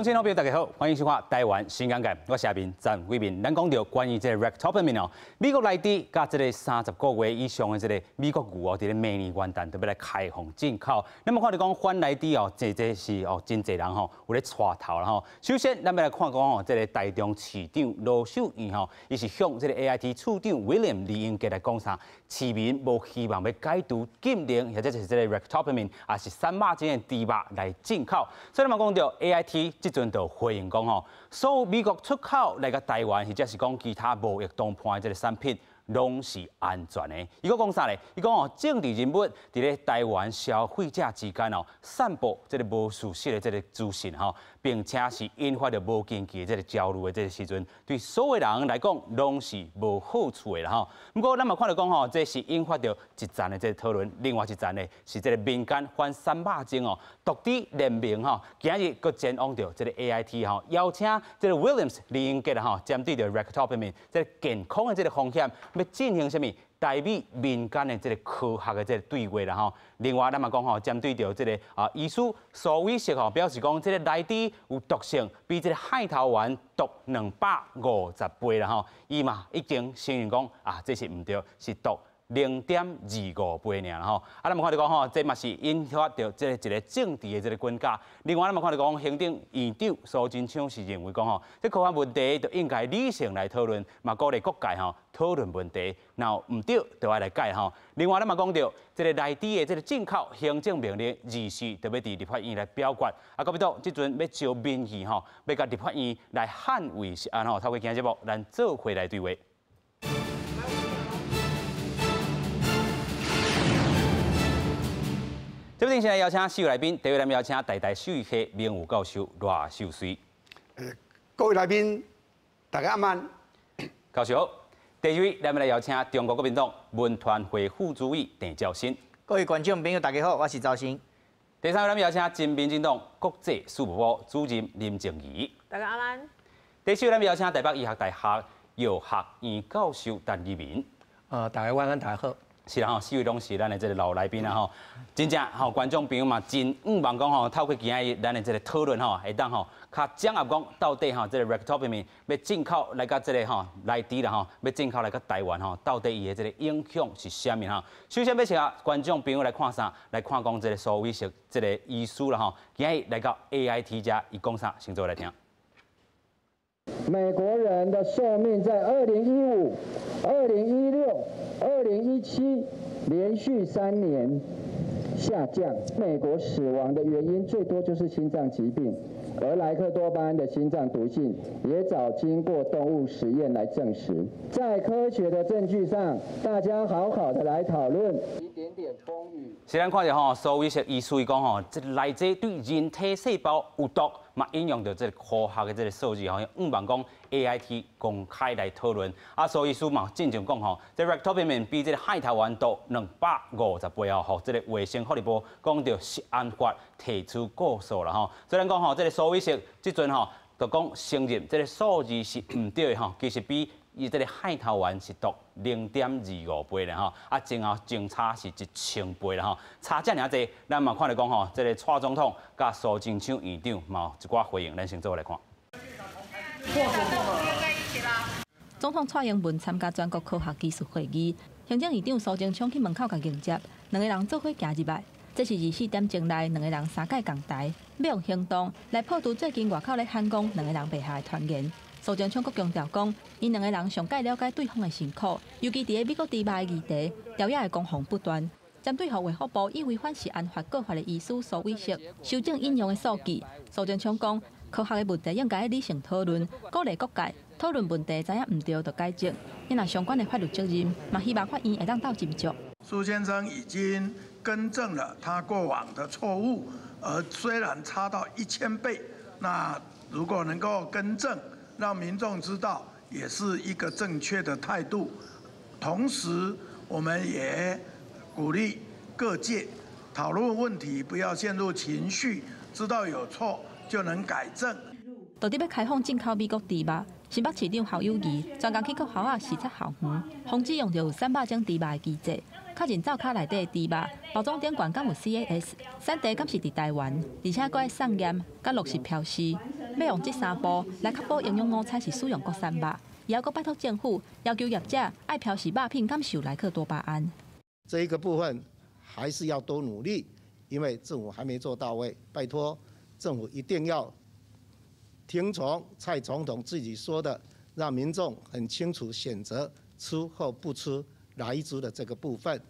乡亲好朋友大家好，欢迎收看台湾新感觉，我是阿明张伟明。咱讲到关于这个 Ractopamine 哦，美国内地甲这个30个月以上的这个美国牛哦，伫咧明年元旦特别来开放进口。那么看到讲反内地哦，这是哦真侪人吼有咧带头啦吼。首先，咱要来看讲哦，这个台中市长罗秀燕吼，伊是向这个 AIT 处长 William 李英杰来讲啥，市民无希望要解除禁令，或者是这个 Ractopamine 也是3肉精的猪肉来进口。所以咱嘛讲到 AIT。即阵就回应讲吼，所有美国出口来个台湾，或者是讲其他贸易谈判的这个产品，拢是安全的。伊个讲啥咧？伊讲哦，政治人物伫咧台湾消费者之间哦，散布这个无事实的这个资讯吼，并且是引发着无根据的这个焦虑的这个时阵，对所有人来讲拢是无好处的啦吼。不过咱嘛看到讲吼，这是引发着一站的这个讨论，另外一站呢是这个民间反3肉精哦，独立联名吼，今日佫前往着这个 AIT 吼，邀请这个 Williams 李英杰吼，针对着 Ractopamine 这个健康的这个风险，要进行什么？台美民间的这个科学的这个对话啦吼。另外，咱嘛讲吼，针对着这个医师苏伟硕吼，表示讲这个内底有毒性，比这个海头丸毒250倍啦吼。伊嘛已经承认讲这是唔对，是毒0.25倍尔吼。咱嘛看到讲吼，这嘛是引发着这一个政治的这个关卡。另外，咱嘛看到讲，行政院长苏贞昌是认为讲吼，这科学问题就应该理性来讨论，嘛鼓励各界吼讨论问题，然后唔对就要来改吼。另外，咱嘛讲到这个内地的这个进口行政命令24特别伫立法院来表决，到尾到即阵要招民意吼，要甲立法院来捍卫是安吼。透过今日节目，咱做回来对话。这边现在邀请4位来宾，第一位咱邀请台兽医系名誉教授罗秀水。各位来宾，大家晚安。教授好。第二位咱来邀请中国国民党文团会副主委郑兆新。各位观众朋友，大家好，我是兆新。第三位咱邀请前民进党国际事务部主任林静怡。大家晚安。第四位咱邀请台北医学大学药学院教授陈义民。大家晚安，大家好。是啦吼，4位拢是咱的这个老来宾啦吼，真正吼观众朋友嘛真希望讲吼，透过今日咱的这个讨论吼，会当吼较掌握讲到底吼这个 Ractopamine 要进口来到这个吼内地啦吼，要进口来到台湾吼，到底伊的这个影响是啥物吼？首先要请观众朋友来看啥？来看讲这个苏伟硕这个医师啦吼，今日来到 AIT 家，伊讲啥？先做来听。美国人的寿命在2015、2016、2017连续3年下降。美国死亡的原因最多就是心脏疾病，而莱克多巴胺的心脏毒性也早经过动物实验来证实。在科学的证据上，大家好好的来讨论。一点点风雨。是咱看到吼，苏伟硕医师讲吼，这内剂对人体细胞有毒。嘛，引用到这个科学的这个数字，好像希望讲 AIT 公开来讨论。所以说嘛，正常讲吼，这 Ractopamine 比这个海头丸毒250倍哦，吼，这个卫生福利部讲到食安法提出告诉了吼。虽然讲吼，这个苏伟硕即阵吼，就讲承认这个数字是唔对的吼，其实比伊这个海头丸是毒0.25倍咧吼，前后相差是1000倍啦吼，差这尔济，咱嘛看到讲吼，这个蔡总统甲苏贞昌院长嘛有一寡回应，咱先做来看。总统蔡英文参加全国科学技术会议，行政院长苏贞昌去门口甲迎接，两个人做伙行入来。这是24点钟内两个人3届共台，要用行动来破除最近外口咧喊讲两个人背下的传言。苏贞昌阁强调讲，因两个人上届了解对方的辛苦，尤其伫美国猪肉的议题，调野的攻防不断。针对卫福部以违反食安法告发的医师苏伟硕，修正引用的数据，苏贞昌讲，科学的问题应该理性讨论，鼓励各界讨论问题，知影唔对就改正。因若相关的法律责任，嘛希望法院会当到斟酌。苏先生已经更正了他过往的错误，而虽然差到1000倍，那如果能够更正，让民众知道，也是一个正确的态度。同时，我们也鼓励各界讨论问题，不要陷入情绪，知道有错就能改正。到底要开放进口美国猪肉，新北市长侯友宜专工去国校视察校园，防止用着有3肉精猪肉的机制，确认灶骹内底的猪肉包装顶悬敢有 CAS， 产地敢是伫台湾，而且搁爱送验，甲落实标示。要用这3步来确保营养午餐是使用国产肉。也要拜托政府要求业者爱标示肉品敢受莱克多巴胺。这一个部分还是要多努力，因为政府还没做到位。拜托政府一定要听从蔡总统自己说的，让民众很清楚选择吃或不吃哪一族的这个部分。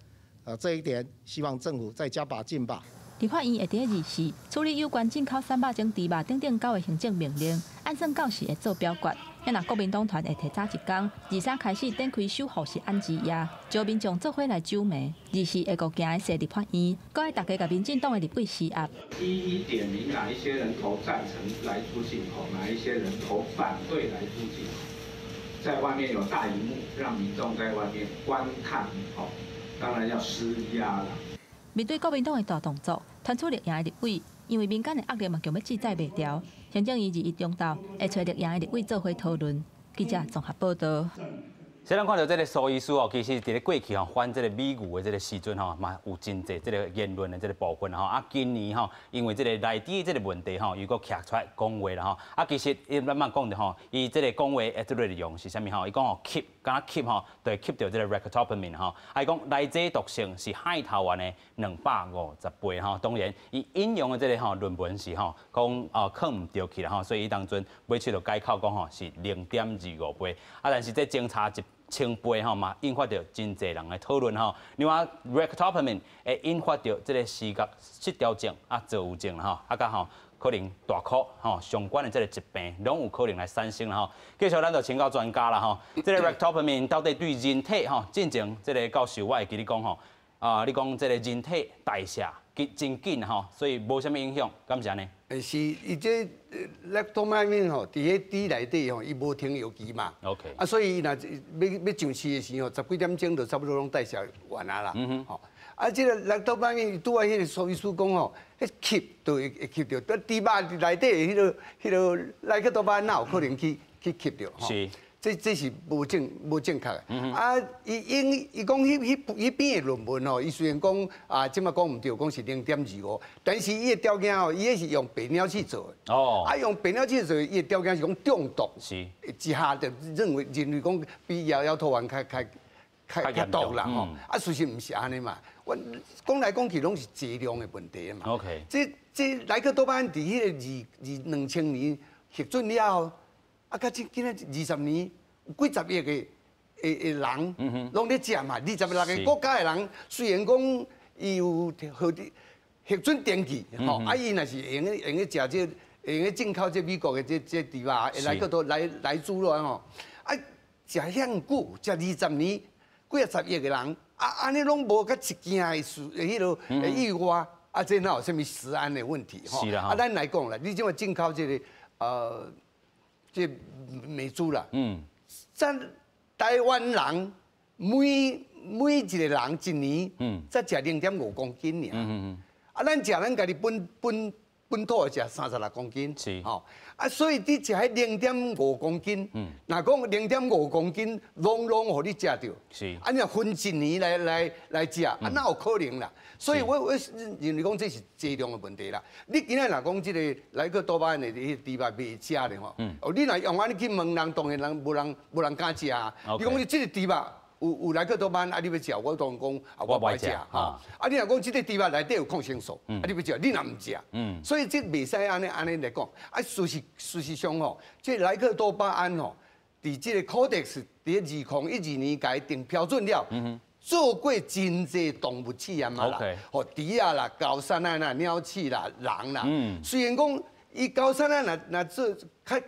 这一点希望政府再加把劲吧。立法院会第24处理有关进口3肉种猪肉等9个行政命令，按算到时会做表决。若国民党团会提早1天，23开始展开守护式安置夜，招民众做伙来揪眉。24会国行的设立法院，搁爱大家甲民进党的立委施压。一一点明哪一些人投赞成来猪进口，哪一些人投反对来猪进口。在外面有大荧幕，让民众在外面观看，当然要施压了。面对国民党的大动作，传出立营的立委，因为民间的压力嘛，强要制裁袂掉。行政院21中昼会找立营的立委做伙讨论。记者综合报道。虽然看到这个苏医师哦，其实伫咧过去吼，反这个美牛的这个时阵吼，嘛有真济这个言论的这个部分吼。啊，今年吼，因为这个内地的这个问题吼，又搁徛出来讲话啦吼。啊，其实伊慢慢讲着吼，伊这个讲话的这个内容是啥物吼？伊讲吼 keep，敢若 keep 吼，就 keep 到这个 ractopamine 吼。啊，伊讲内这毒性是海头湾的250倍吼。当然，伊引用的这个吼论文是吼讲放唔对去啦吼，所以伊当阵尾出就改口讲吼是0.25倍。啊，但是这侦查1,000倍吼嘛，引发着真侪人的讨论吼。另外 ractopamine 会引发着这个视觉失调症啊、躁郁症吼，啊甲吼可能大哭吼相关的这个疾病，拢有可能来产生啦吼。继续咱就请教专家啦吼，这个 ractopamine 到底对人体吼进前这个教授我会记你讲吼，你讲这个人体代谢真紧吼，所以无啥物影响，敢是安尼？是，伊这lactopamine 吼，伫迄猪内底吼，伊无停药期嘛。OK。啊，所以伊若要上市的时候，10几点钟就差不多拢代谢完啊啦。吼，啊，这个lactopamine拄啊，迄个苏医师讲吼，迄吸就会吸到，但猪肉内底的迄个lactopamine哪有可能去吸到？是。这是无正确的。啊，伊讲迄篇的论文吼，伊虽然讲即马讲唔对，讲是0.25，但是伊的条件吼，伊迄是用白鸟去做的。哦。啊，用白鸟去做，伊的条件是讲中毒。是。之下就认为讲比摇头丸较毒啦吼。啊，事实唔是安尼嘛。我讲来讲去拢是剂量的问题嘛。OK。这莱克多巴胺伫迄个2000年核准了后。啊，到今仔20年，有几十亿的人拢咧食嘛。26个国家的人，虽然讲伊有核准登记，吼，啊，伊若是用去食这，用去进口这美国的这猪肉，来个都来猪肉吼，啊，食遐久，食20年，几啊十亿个人，啊，安尼拢无甲一件的迄落意外，啊，这哪有啥物食安的问题？吼，啊，咱来讲啦，你即马进口这个这美猪啦，咱台湾人每一个人一年，才食0.5公斤尔，啊，咱食咱家己本土的食36公斤，是，吼，啊，所以你食迄0.5公斤，若讲0.5公斤，拢互你食着，是，啊，你若分一年来食，啊，哪有可能啦？所以我认为讲这是剂量的问题啦。你今仔若讲这个莱克多巴胺的迄猪肉袂食的吼，你若用安尼去问人，当然人无人敢食啊。你讲你这个猪肉有莱克多巴胺，啊你要食，我当然讲我不爱食哈。啊你若讲这个猪肉内底有抗生素，啊你要食，你若唔食，所以这袂使安尼来讲。啊事实上吼，这莱克多巴胺吼，伫这个 Codex 伫2012年改定标准了。做过真侪动物试验嘛啦，吼猪啊啦、高山啊啦、鸟鼠啦、人啦。虽然讲伊高山啊若做较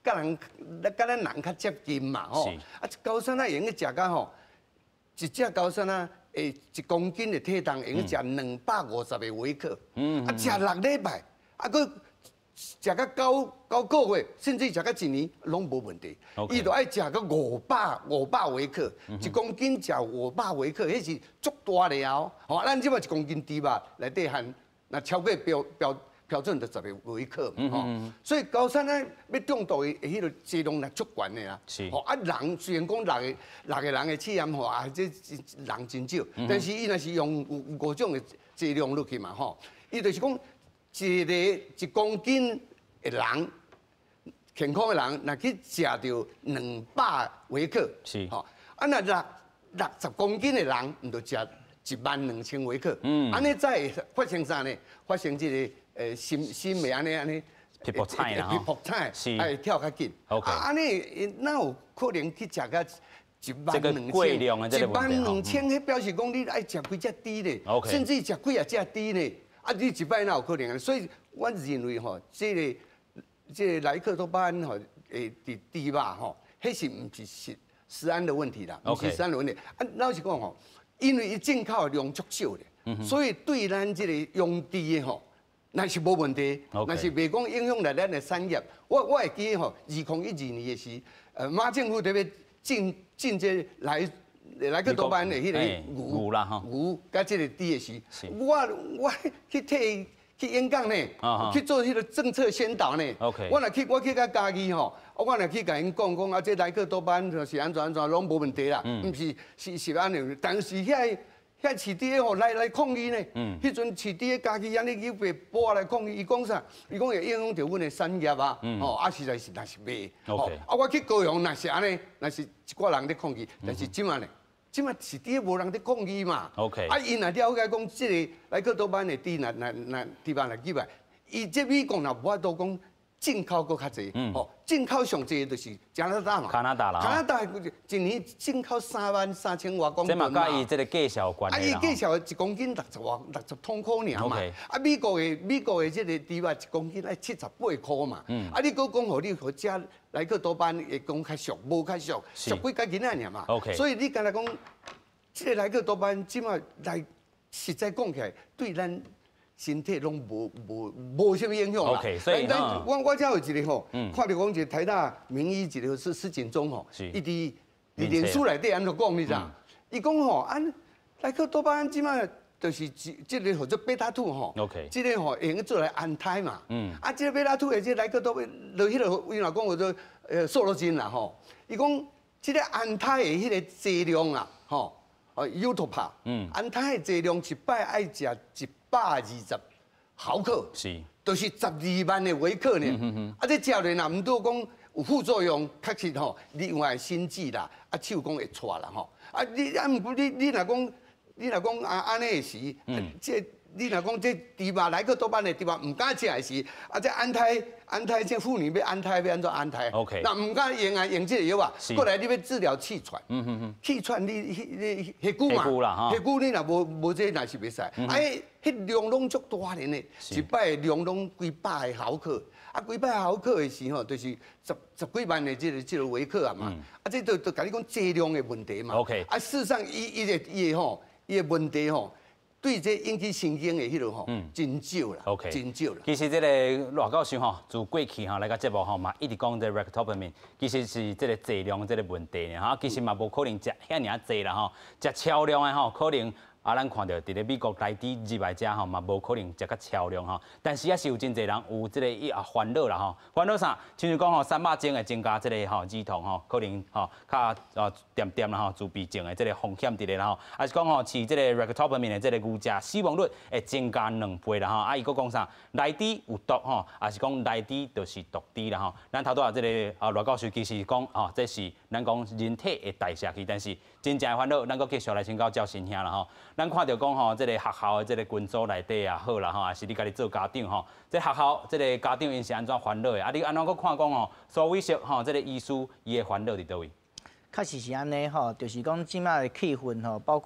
咱人较接近嘛吼，啊高山啊用去食到吼，一只高山啊1公斤的体重用去食250个微克，啊食6礼拜，啊佮食到9个月，甚至食到1年拢无问题。伊就爱食到500微克，1公斤食500微克，迄是足大了。吼，咱即摆1公斤猪肉内底含，若超过标准就10个微克嘛。吼，所以高山啊要中毒的迄个剂量也足悬的啦。是。吼，啊人虽然讲6个人的试验吼，啊这人真少，但是伊若是用5种的剂量落去嘛，吼，伊就是讲。1公斤的人健康的人，若去食到200微克，是，吼，啊那60公斤的人，唔就食12000微克，安尼才会发生啥呢？发生这个心袂安尼。皮肤菜啦，皮肤菜，哎，跳较紧。OK，安尼哪有可能去食到12000？12000，迄表示讲你爱食几只猪呢？甚至食几啊只猪呢？啊，你一摆哪有可能啊？所以我认为吼，这个莱克多巴胺吼，猪肉吼，迄是唔是食安的问题啦？唔是食安的问题。啊，老实讲吼，因为伊进口量足少咧，所以对咱这个用猪的吼。那是无问题，那是袂讲影响到咱的产业。我会记吼，2012年的时，马政府特别进这莱克多巴胺的迄个牛啦哈，牛甲这个猪的时，我去演讲呢，去做迄个政策宣导呢。我去甲家己吼，我若去甲因讲啊，这莱克多巴胺就是安怎拢无问题啦，毋是安尼，但是遐饲猪的吼来抗议呢，迄阵饲猪的家己安尼去被报来抗议，伊讲啥？伊讲会影响到阮的产业啊，实在是若是袂。我去高雄若是安尼，若是一挂人咧抗议，但是即马呢，即马饲猪的无人咧抗议嘛。因若了解讲，即个莱克多巴胺的猪，若猪肉来几百，伊这美国若无法度讲。进口搁较济，进口上济就是加拿大嘛。加拿大啦，加拿大一年进口33000多公斤嘛。这嘛甲伊这个价钱有关系啦。伊价钱1公斤60通块尔嘛。美国的这个猪肉1公斤要78块嘛。你搁讲互你互食莱克多巴胺会讲较俗，无较俗，俗几甲囡仔尔嘛。所以你敢若讲，这个莱克多巴胺即马来实在讲起来，对咱。身体拢无什么影响啦。所以我才有一个吼，看到讲一个台大名医一个是施锦忠吼，伊伫脸书内底安怎讲你知？伊讲吼，莱克多巴胺即马就是即个叫做贝塔2吼，即个吼用做来安胎嘛。即个贝塔2的即莱克多巴胺，就迄个伊若讲叫做瘦肉精啦吼，伊讲即个安胎的迄个剂量啊，吼，Utopa，安胎的剂量一摆爱食120毫克，就是12万的微克呢。这食落若唔多讲有副作用，确实吼，另外心悸啦，手讲会喘啦吼。你若讲安尼的时，你若讲这猪肉莱克多巴胺的猪肉唔敢食的时，这安胎这妇女要安胎要安怎安胎？那唔敢用这个药啊，过来你要治疗气喘，气喘你血骨嘛，血骨你若无这那是袂使，迄量拢足大呢，一摆量拢几百个毫克，几百毫克的时候，就是十几万的这个微克啊嘛，这都甲你讲剂量的问题嘛。事实上伊的问题吼。对这引起神经的迄落吼，真少啦，真少啦。其实这个罗教授吼，自过去吼来个节目吼嘛，一直讲这 Ractopamine， 其实是这个剂量这个问题呢，其实嘛无可能食遐尔济啦吼，食超量的吼，可能。咱看到伫咧美国内地入来遮吼嘛，无可能食较超量吼。但是也是有真侪人有即个烦恼啦吼。烦恼啥？亲像讲吼，3肉精会增加即个吼儿童吼，可能吼较点啦吼，自闭症的即个风险伫咧啦吼。还是讲吼，饲即个 Ractopamine 的即个牛只死亡率会增加2倍啦吼。伊佫讲啥？内底有毒吼，还是讲内底就是毒猪啦吼。咱头拄啊即个罗教授其实讲吼，这是咱讲人体的代谢器，但是真正的烦恼，咱佫继续来请教赵新兄啦吼。咱看到讲吼，这个学校的这个群组内底也好啦吼，还是你家己做家长吼，这学校这个家长因是安怎烦恼的？你安怎佫看讲吼，苏伟硕吼，这个医师伊的烦恼伫倒位？确实是安尼吼，就是讲即卖的气氛吼，包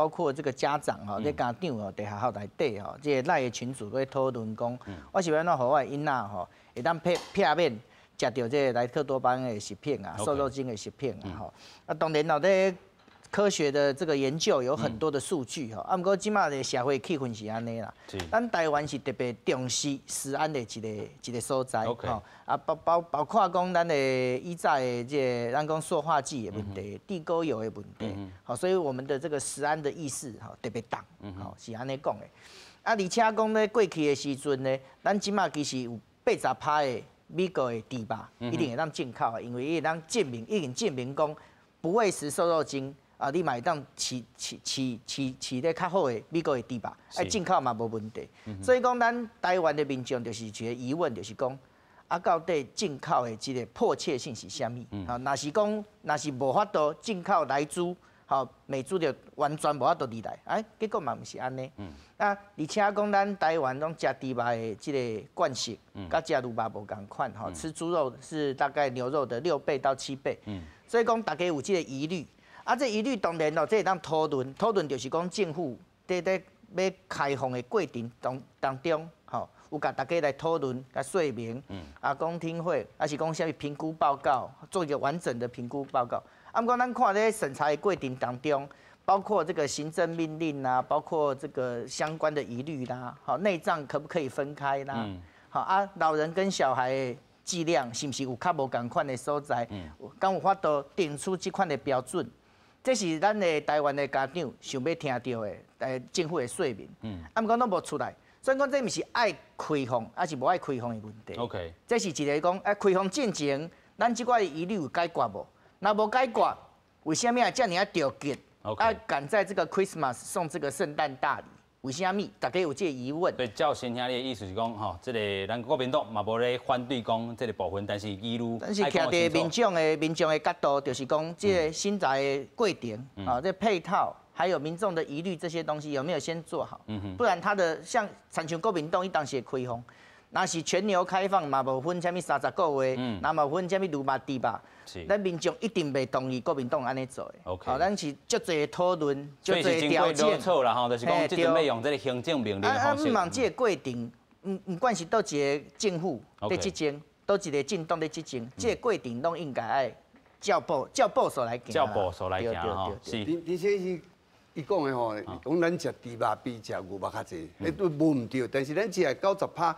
括这个家长吼，咧家长吼，伫学校内底吼，这个赖的群组咧讨论讲，我是要安怎互我的囡仔吼，会当避免食到这个莱克多巴胺的食品啊，瘦肉精的食品啊吼。当然咧。科学的这个研究有很多的数据哈，不过即马的社会气氛是安尼啦。咱台湾是特别重视食安的一个所在哈，包括讲咱的以早的这咱讲塑化剂的问题、地沟油的问题，好，所以我们的这个食安的意识哈特别重，好是安尼讲的。而且讲咧过去的时阵呢，咱即马其实有80%的美国的猪肉一定会当进口，因为伊会当已经证明讲不喂食瘦肉精。你买当饲咧较好的美国的猪肉，进口嘛无问题。所以讲，咱台湾的民众就是一个疑问，就是讲，啊，到底进口的这个迫切性是啥物？好，若是无法度进口来猪，好，美猪就完全无法度入来，哎，结果嘛毋是安尼。啊，而且讲咱台湾拢食猪肉的这个惯性，甲食牛肉无共款，吼，吃猪肉是大概牛肉的6倍到7倍，所以讲大家有这个疑虑。啊，这疑虑当然咯，这会当讨论就是讲政府在要开放的过程当中，吼，有甲大家来讨论、甲说明，啊，讲听会，还是讲啥物评估报告，做一个完整的评估报告。啊，不过咱看在审查的过程当中，包括这个行政命令啦，包括这个相关的疑虑啦，好，内脏可不可以分开啦？好啊，老人跟小孩的剂量是不是有较无共款的所在？敢有法度定出这款的标准？这是咱的台湾的家长想要听到的，政府的说明。啊，不过拢无出来，所以讲这毋是爱开放，还是无爱开放的问题。OK， 这是一个讲，开放进前，咱即块疑虑有解决无？若无解决，为什么啊这么啊着急？赶在这个 Christmas 送这个圣诞大礼？为什么？大家有这个疑问。对，照先兄你的意思是讲，吼，这个咱国民党嘛无咧反对讲这个部分，但是一路。但是徛在民众的角度，就是讲这个新宅的过程啊，这配套还有民众的疑虑这些东西有没有先做好？不然他的像国民党伊当时会开放，那是全牛开放嘛，无分啥物30个月，那无分啥物牛肉猪肉。咱民众一定袂同意国民党安尼做的。OK， 咱是足侪讨论，足侪条件。错啦吼，就是讲即阵要用这个行政命令的方式。毋望这个过程，不管是倒一个政府在执政，倒一个政党在执政，这个过程拢应该爱照步骤来行。照步骤来行吼，是。而且伊讲的吼，讲咱食猪肉比食牛肉较济，都无毋对，但是咱食90%，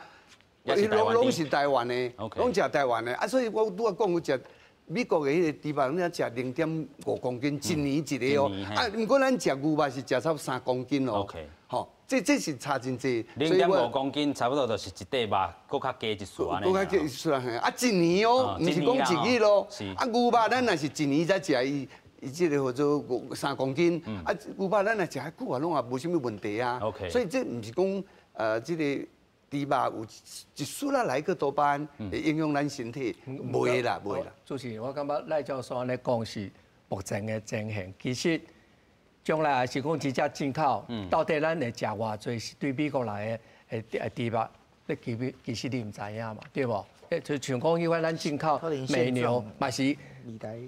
拢是台湾的，拢食台湾的，啊，所以我拄仔讲有食。美国的迄个猪肉，咱食0.5公斤，一年一个哦。啊，不过咱食牛肉是食差不多3公斤哦。OK， 好，这是差真济。0.5公斤，差不多就是一块肉，搁较加一束安尼。搁较加一束啊！啊，一年哦，毋是讲一日咯。啊，牛肉咱若是一年才食伊这个叫做3公斤，啊，牛肉咱若食遐久啊，拢也无啥物问题啊。OK， 所以这毋是讲这个。猪肉有一束啦来个多巴胺会影响咱身体，袂啦。主席，我感觉赖教授安尼讲是目前的情形。其实将来也是讲直接进口，到底咱会食偌济是对美国来的猪肉，其实你唔知影嘛，对无？就像讲迄款咱进口美牛，嘛是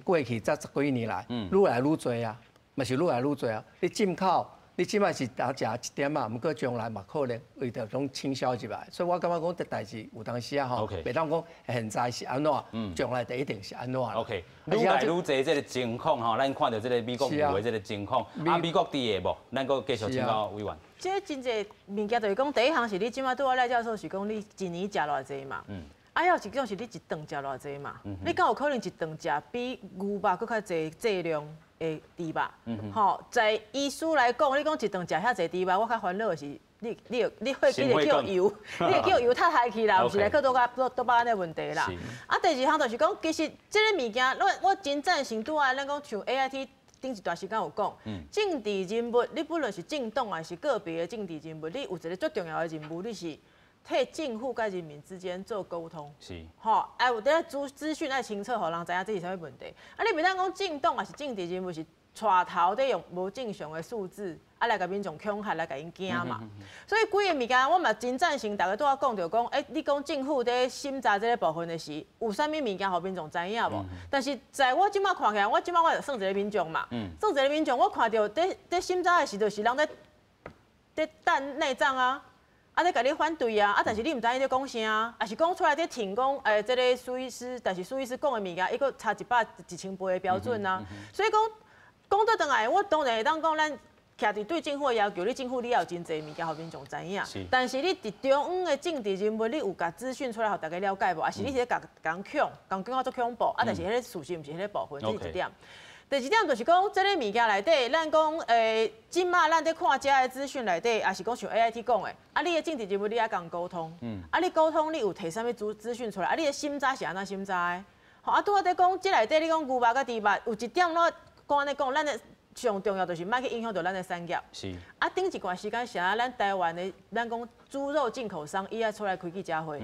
过去才10几年来，愈来愈多啊，嘛是愈来愈多啊。你进口。你即摆是打食一点啊，毋过将来嘛可能为着种倾销入来，所以我感觉讲这代志有当时啊吼，袂当讲现在是安怎，将来就一定是安怎。OK， 愈来愈侪这个情况吼，咱看到这个美国牛的这个情况，啊美国猪的无，咱搁继续请教委员。这真侪物件就是讲，第一项是你即摆对我赖教授是讲你一年食偌济嘛，啊要一种是你一顿食偌济嘛，你敢有可能一顿食比牛肉搁较济剂量？诶，猪肉，吼，在医师来讲，你讲一顿食遐济猪肉，我较烦恼的是，你会记得叫油，你会叫油太下去啦，毋是来去多巴胺的问题啦。啊，第二项就是讲，其实这个物件，我真赞成拄啊，咱讲像 AIT 顶一段时间有讲，政治人物，你不论是政党还是个别的政治人物，你有一个最重要的任务，你是。替政府甲人民之间做沟通，是，吼，哎，有啲资讯爱清楚，互人知影这是啥物问题。啊，你袂当讲政党也是政治人物是带头在用无正常的数字，啊来甲民众恐吓，来甲因惊嘛。所以规个物件，我嘛真赞成，大家都要讲着讲，你讲政府在审查这个部分的是有啥物物件，互民众知影无？但是在我即摆看起来，我就算一个民众嘛，算一个民众，我看到在审查的时，就是人在等内脏啊。啊，在甲你反对啊！但是你唔知伊在讲啥，还是讲出来在挺讲，这个苏医师，但是苏医师讲的物件，伊个差1000倍的标准啊。所以讲到转来，我当然会当讲，咱徛伫对政府的要求，你政府你要有真侪物件，互民众知影。但是你伫中央的政治人物，你有甲资讯出来，互大家了解无？还是你是甲人恐，讲做恐怖？但是迄个事实毋是迄个部分，这是一点。第二点就是讲，这个物件内底，咱讲今嘛咱在看遮的资讯内底，也是讲像 AIT 讲的，你的政治人物你爱讲沟通，你沟通你有摕啥物资讯出来，你的审查是安怎审查的？好，拄我在讲，这内底你讲牛肉甲猪肉，有一点我讲安尼讲，咱的上重要就是莫去影响到咱的产业。是。顶一段时间是咱台湾的，咱讲猪肉进口商伊爱出来开记者会，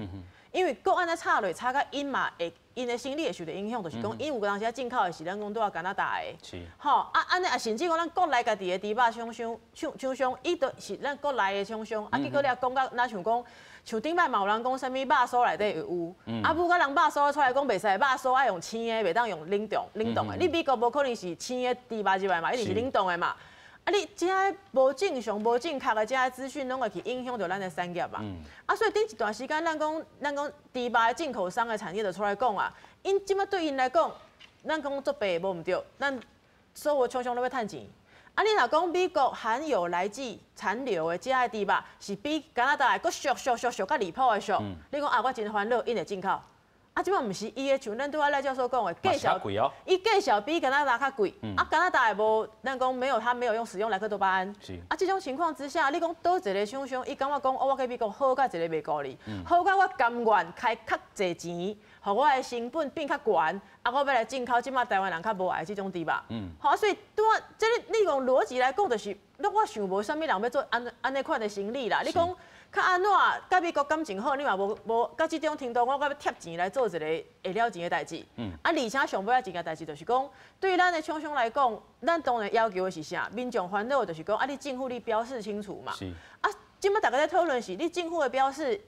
因为国安的插落插甲因嘛会。因的心理会受到影响，就是讲，因有当时进口的是咱讲拄啊加拿大的，吼安尼啊，甚至讲咱国内家己的猪肉厂商，伊都是咱国内的厂商，结果你也讲到那像讲，像顶摆嘛有人讲啥物肉酥内底有，母甲人肉酥出来讲袂使，肉酥爱用青的，袂当用冷冻的。你美国无可能是青的猪肉入来嘛，一定是冷冻的嘛。你这无正常、无正确的这资讯，拢会去影响到咱的产业嘛。所以顶一段时间，咱讲猪肉的进口商的产业就出来讲啊，因即摆对因来讲，咱讲作弊无毋对，咱所有厂商都要趁钱。你若讲美国含有来自残留的这些猪肉，是比加拿大的佫俗较离谱的俗。你讲我真欢乐，因会进口。即摆毋是伊的，像咱拄仔赖教授讲的，价小，伊价小比加拿大较贵。加拿大的无，咱讲没有，他没有用使用莱克多巴胺。这种情况之下，你讲倒一个厂商，伊感觉讲，我去美国好甲一个袂顾你，好甲我甘愿开较侪钱，互我的成本变较悬，我要来进口即摆台湾人较无爱这种猪肉。好，所以这你讲逻辑来讲，就是我想无啥物人要做安尼款的生意啦。你讲。较安怎？甲美国感情好，你嘛无甲即种程度，我要贴钱来做一个会了钱的代志。而且上尾一件代志就是讲，对咱的厂商来讲，咱当然要求的是啥？民众烦恼的就是讲，你政府你标示清楚嘛。即摆大家在讨论是，你政府的标示，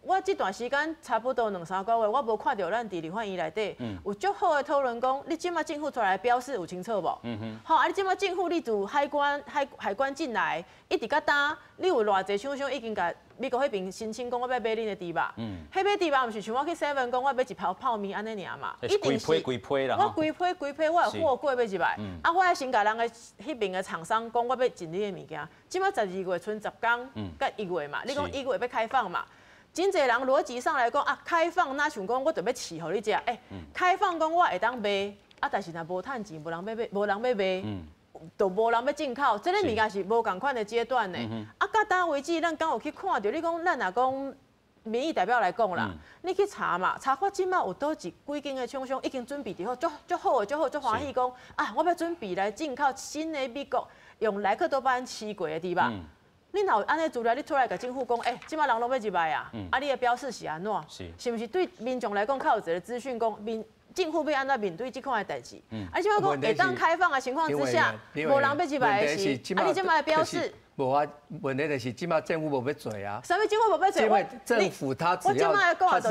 我这段时间差不多2-3个月，我无看到咱伫立法院内底有足好的讨论讲，你即摆政府出来的标示有清楚无？好，你即摆政府你自海关进来，一直到呾，你有偌济厂商已经甲美国迄边申请讲，我要买恁的猪肉。迄买猪肉毋是像我去 7讲，我买一包泡面安尼尔嘛，一定是规批啦。我规批，我有货柜买入来，我还先甲人个迄边的厂商讲，我要进你的物件。即摆12月剩10天，甲1月嘛，你讲1月要开放嘛？真侪人逻辑上来讲开放那想讲我就要饲互你食，开放讲我会当卖，但是若无趁钱，无人要买，就无人要进口，这个物件是无共款的阶段呢。到当为止，咱刚有去看到，你讲咱若讲民意代表来讲啦，你去查嘛，查看即摆有倒几间的厂商已经准备伫好，足好，足欢喜讲我要准备来进口新的美国用莱克多巴胺饲过的猪肉。你若有安尼资料，你出来甲政府讲，即摆人拢要入来啊，你的标示是安怎？是毋是对民众来讲，较有一个资讯讲政府要安怎面对这款的代志？即摆讲会当开放的情况之下，无人要入来的时，你即摆的标示。无问题就是即摆政府无要做啊。什么政府无要做？因为政府它只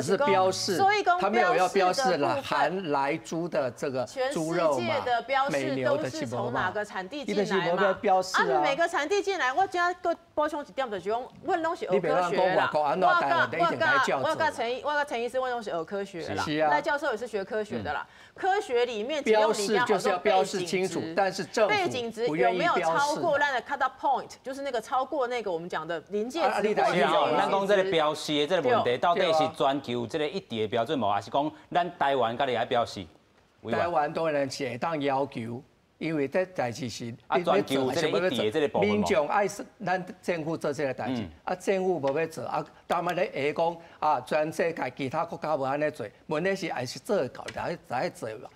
是标示，它没有要标示含来猪的这个猪肉嘛。全世界的标示都是从哪个产地进来嘛？每个产地进来，我今个补充一点就是讲，我拢是学科学啦。我甲陈医师，我拢是学科学啦。赖教授也是学科学的啦。科学里面标示就是要标示清楚，但是政府背景值有没有超过咱的 cut off point， 就是那个超过那个我们讲的临界值。咱讲这个标示的这个问题，到底是全球这个一致的标准无，还是讲咱台湾家己爱标示？台湾当然是会当要求，因为这代志是全球这个一致的这个部分民众爱咱政府做这个代志，政府无要做，当然咧下讲全世界其他国家无安尼做，问题是还是做到才做嘛。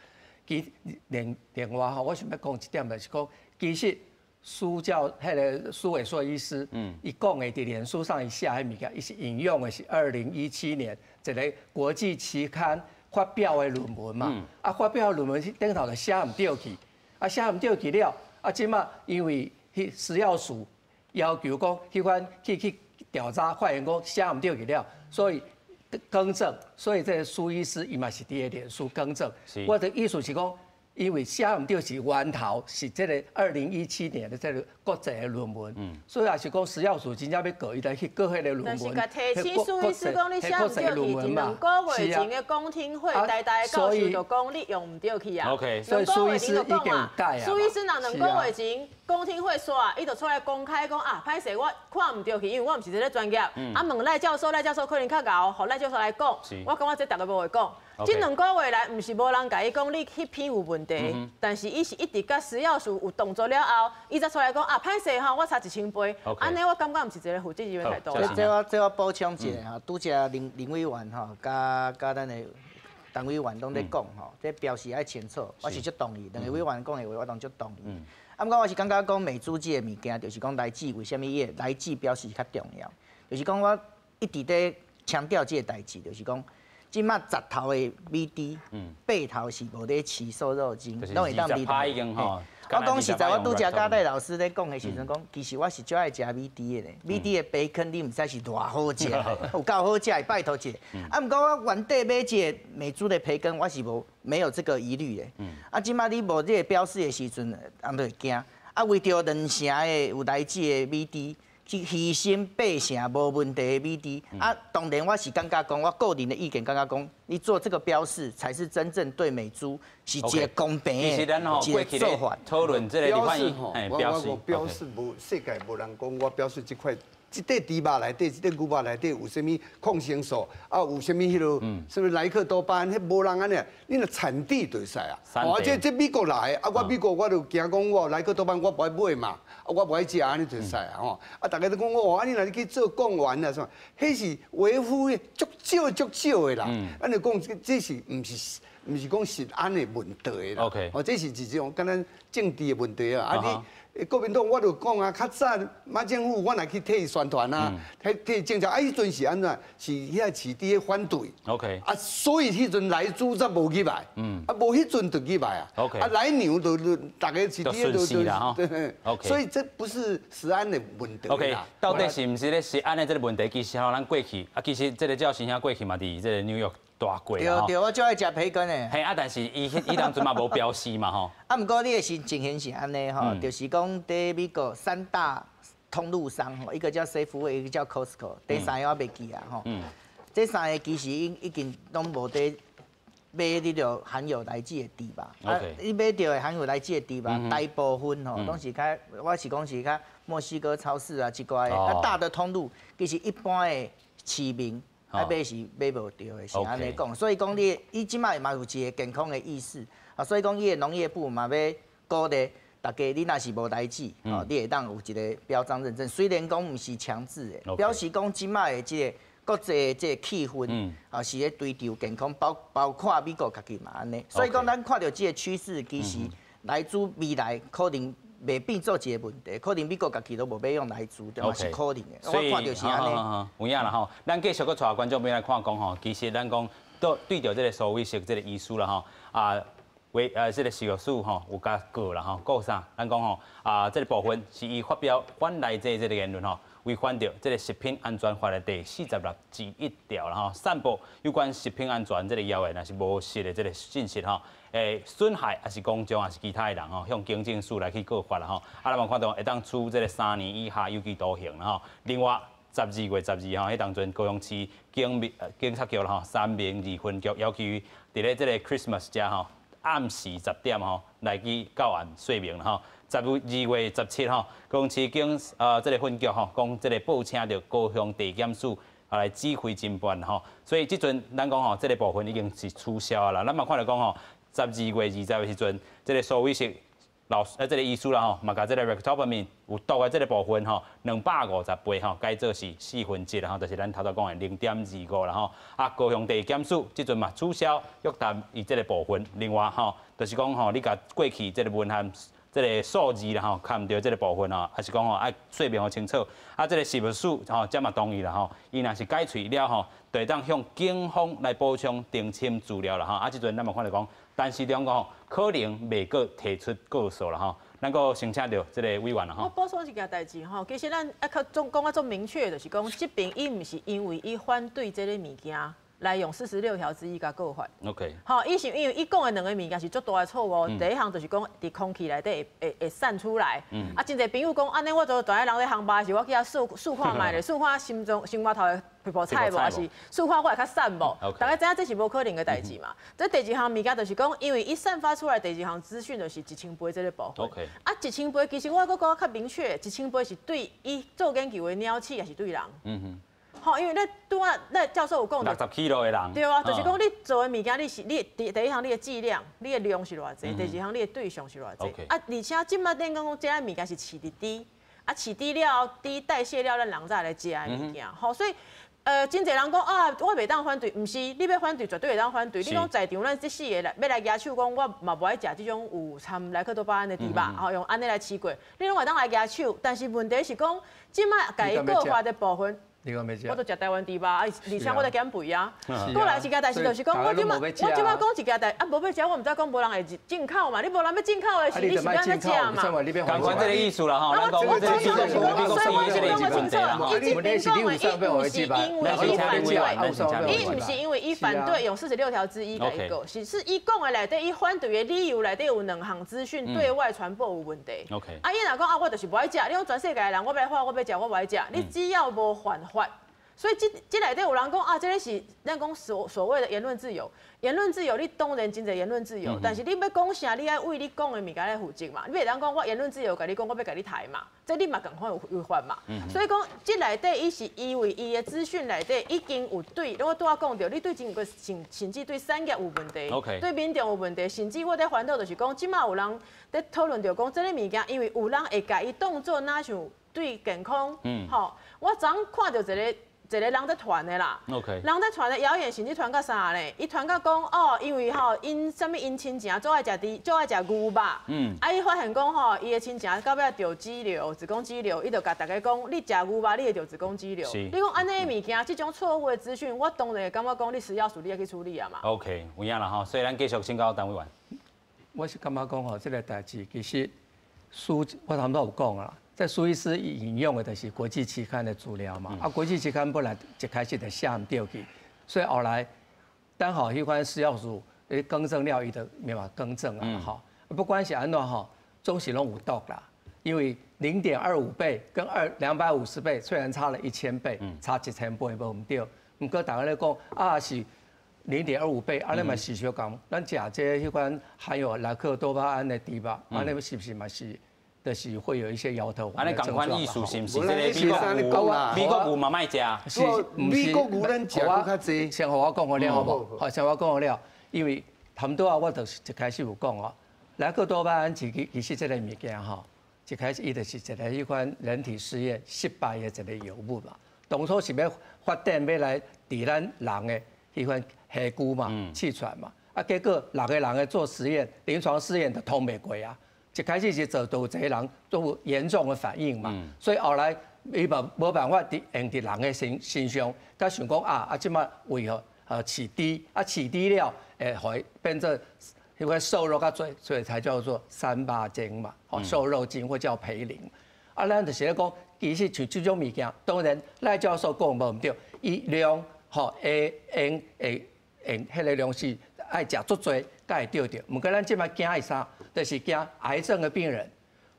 另外我想要讲一点就是讲，其实苏伟硕医师，伊讲的伫脸书上伊写迄物件，伊是引用的是2017年一个国际期刊发表的论文嘛，发表的论文顶头就写唔对去，写唔对去了，即马因为食药署要求讲迄款去调查，发现讲写唔对去了，所以更正，所以这个苏医师伊嘛是伫个脸书更正，我的意思是讲。因为写唔对是源头是这个2017年的这个国际的论文，所以也是讲食药署真正要告伊来去告迄个论文。但是甲提醒苏医师讲，你写唔对去，是2个月前的公听会，大家告诉就讲你用唔对去啊。所以苏医师已经有改啊。苏医师若2个月前公听会说伊就出来公开讲歹势我看唔对去，因为我唔是这个专业。问赖教授可能较牛，互赖教授来讲，我感觉这大家无会讲。这2个月来，唔是无人甲伊讲你迄篇有问题，但是伊是一直甲食药署有动作了后，伊才出来讲歹势吼，我差1000杯，安尼我感觉唔是一个负责任的态度。这我补充一下哈，拄则林委员哈，甲咱的陈委员拢在讲吼，这标示爱清楚，我是足同意，2个委员讲的话我当足同意。过我是感觉讲美猪这个物件，就是讲来自为虾米嘢，来自标示较重要。就是讲我一直在强调这个代志，就是讲。即马10头的 BD，8头是无咧吃瘦肉精，拢会当 BD 已经吼。我讲实在，我拄则甲戴老师咧讲的时阵讲，其实我是最爱食 BD 的咧。BD 的培根你毋知是偌好食，有够好食的，拜托者。啊，毋过我原底买这个美猪的培根，我是没有这个疑虑的。啊，即马你无这个标示的时阵，人就会惊。啊，为着2成的有来自的 BD。去牺牲8成无问题的 BD，啊，当然我是感觉讲，我个人的意见感觉讲，你做这个标示才是真正对美猪是一个公平的一个做法。讨论这个标示吼，我标示无世界无人讲，我标示这块。这块猪肉内底，这块牛肉内底有啥物抗生素，啊，有啥物迄落，什么莱克多巴胺，迄无人安尼，你若产地就会使啊。这美国来，啊，我美国我就惊讲我莱克多巴胺我不爱买嘛，啊，我不爱食安尼就会使啊吼。啊，大家都讲我，啊，你若去做讲员啊什么，迄是维护足少的啦。咱就讲这是毋是讲食安的问题啦。哦，这是一种敢若政治的问题啊。啊，你。国民党我就讲啊，较早马政府我来去替伊宣传啊，替政策啊，迄阵是安怎？是遐市地反对。OK。啊，所以迄阵来猪才无入来。啊，无迄阵就入来啊。OK。啊，来牛就大家市地就啦哈。OK。所以这不是食安的问题。OK。到底是毋是咧食安的这个问题？其实吼，咱过去啊，其实这个照新乡过去嘛，伫这个纽约。大过啦，对，我最爱食培根的。嘿啊，但是伊当阵嘛无标示嘛吼。啊，毋过你的情形是安尼吼，就是讲伫美国3大通路商吼，一个叫 Safeway， 一个叫 Costco， 第三个我袂记啊吼。这3个其实已经拢无伫买迄条含有来自的猪肉。啊，你买到的含有来自的猪肉，大部分吼拢是较，我是讲是较墨西哥超市啊，这块啊大的通路，其实一般的市民。啊，买是买无到的，是安尼讲，所以讲伊即摆嘛有一个健康的意识，啊，所以讲伊的农业部嘛要鼓励大家，你若是无代志，哦，你会当有一个标章认证，虽然讲毋是强制的，表示讲即摆的即个国际的即个气氛，啊，是咧追求健康，包括美国家己嘛安尼，所以讲咱看到即个趋势，其实来自未来可能。袂变做一个问题，可能美国家己都无要用来做，对嘛是可能的。我看到是安尼。有影啦吼，咱继续搁带观众朋友来看讲吼，其实咱讲对着这个所谓式这个医师啦吼，这个食药署吼有甲告啦吼，告啥？咱讲吼这个部分是伊发表反来这个言论吼，违反着这个食品安全法的第46之1条啦吼，散布有关食品安全这个谣言，若是无实的这个信息吼。损害还是公众还是其他的人吼，向警政署来去告发啦吼。啊，咱嘛看到会当处这个3年以下有期徒刑啦吼。另外，12月12号，迄当阵高雄市警察局啦吼，3名2分局要求伫咧这个 Christmas 遮吼，暗时10点吼来去到案说明啦吼。12月17号，高雄市这个分局吼，讲这个报请着高雄地检署来指挥侦办吼。所以即阵咱讲吼，这个部分已经是取消啦。咱嘛看到讲吼。12月20号时阵，这个所谓是这个医师啦吼，嘛甲这个 Ractopamine 有毒的这个部分吼，250杯吼，改做是1/4啦吼，就是咱头头讲的0.25啦吼。啊，高雄地检署即阵嘛取消约谈伊这个部分。另外吼，就是讲吼，你甲过去这个文函这个数字啦吼，看唔到这个部分吼，还是讲吼爱说明好清楚。啊，这个食物署吼，这嘛同意啦吼，伊若是解除了吼，就会当向警方来补充定侵资料啦吼。啊，即阵咱嘛看到讲。但是中讲吼，可能未阁提出告诉啦吼，咱阁申请到这个委员啦吼。我补充一件代志吼，其实咱讲啊做明确，就是讲这边伊毋是因为伊反对这个物件来用46条之1甲告发。OK。好，伊是因为伊讲的2个物件是足大的错误。第一项就是讲伫空气内底会散出来。啊，真侪朋友讲安尼，我做大家人咧航班时，我去遐试看卖咧，试看心外头的。皮肤菜无，还是塑化会较散无？大家知影这是无可能的代志嘛？这第2项物件就是讲，因为伊散发出来第2项资讯就是1000杯这个部分。啊，1000杯其实我搁讲较明确，1000杯是对伊做研究的鸟鼠，还是对人？好，因为咱拄啊，咱教授有讲60 kg 的人。对啊，就是讲你做的物件，你第1项你的剂量，你的量是偌济，第2项你的对象是偌济。啊，而且即马咱讲这物件是饲伫猪，啊饲猪了，猪代谢了，咱人才来食的物件。好，所以。真侪人讲啊，我袂当反对，毋是你要反对，绝对会当反对。你讲在场咱这4个来要来举手讲，我嘛不爱食这种有掺莱克多巴胺的猪肉，吼用安尼来试过，你拢会当来举手。但是问题是讲，即摆甲伊告发的部分，你讲要食？我都食台湾猪肉，而且我都减肥啊。过过来一件代志就是讲，我即摆讲一件代，啊，无要食，我唔知讲无人会进口嘛，你无人要进口的是你是要要食嘛。赶快这个意思啦哈，咱讲这个美国这个是问题啦哈。伊这边讲的，伊唔是因为伊反对用46条之一来个，是伊讲的内底，伊反对的理由内底有2项资讯对外传播有问题。OK。啊，伊若讲啊，我就是不爱食，你讲全世界的人，我要发，我要食，我不爱食，你只要无犯法。所以这内底有人讲啊，这个是咱讲所谓的言论自由。言论自由，你当然真侪言论自由，但是你要讲啥，你爱为你讲的物件来负责嘛。你袂当讲我言论自由，甲你讲我要甲你抬嘛，这你嘛共款有违法嘛。所以讲这内底伊是因为伊的资讯内底已经有对，我拄仔讲到，你对整个甚至对产业有问题，对民众有问题，甚至我在烦恼就是讲，即马有人在讨论着讲，这个物件因为有人会甲伊当作哪像对健康，吼，我昨看到一个人在传的啦，人在传的谣言，甚至传到啥呢？伊传到讲哦，因为吼因什么因亲情最爱食牛肉，伊发现讲吼，伊的亲情到尾得肌瘤、子宫肌瘤，伊就甲大家讲，你食牛肉你会得子宫肌瘤。你讲安尼的物件，这种错误的资讯，我当然会感觉讲你食药署你要去处理啊嘛。OK， 有影啦吼，所以咱继续请教陈委员。我是感觉讲吼，这个代志其实我他们都有讲啊。在苏医师引用的就是国际期刊的资料嘛，国际期刊本来一开始就写唔对去，所以后来等好迄款食药署更正了，伊就没法更正啊哈。不管是安怎哈，总是拢有毒啦，因为0.25倍跟250倍虽然差了1000倍，差1000倍无唔对，不过大家咧讲啊是0.25倍，啊你嘛事实讲，咱食这迄款含有莱克多巴胺的猪肉，安尼是不是嘛是？就是会有一些摇头。安尼共款意思是唔是？这个美国牛嘛卖食，是美国牛咱食较济。先和我讲好了，好不？好，先和我讲好了，因为他们都我就是一开始有讲哦，莱克多巴胺其实这个物件哈，一开始伊就是一个迄款人体实验失败的一个药物嘛。当初是要发展要来治咱人的迄款黑菇嘛、气喘嘛，结果6个人做实验，临床试验都通袂过啊。一开始是做都这些人都有严重的反应嘛，所以后来伊无办法用伫人的身上，甲想讲即摆为何起低起低了，会变成因为瘦肉较多，所以才叫做3八精嘛，瘦肉精或叫培林。咱就是咧讲，其实像这种物件，当然赖教授讲无唔对，伊量迄个量是爱食足多，才会对着。毋过咱即摆惊是啥？就是惊癌症的病人，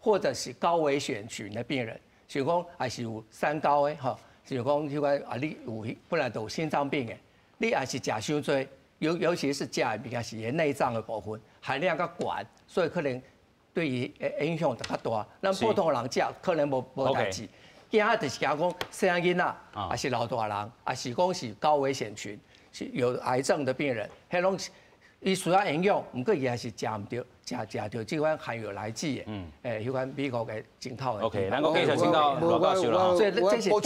或者是高危险群的病人，像讲还是有3高的吼，像讲迄个你有本来都有心脏病的，你还是食伤多，尤其是食的物件是内脏的部分含量较悬，所以可能对伊影响就较大。咱普通人食可能无代志，惊就是惊讲细仔囡仔，还是老大人，还是讲是高危险群，是有癌症的病人，迄拢伊需要营养，毋过伊还是食唔到。食到这款含有来剂的，迄款美国的进口的。OK，咱讲继续请教罗教授啦。所以这是大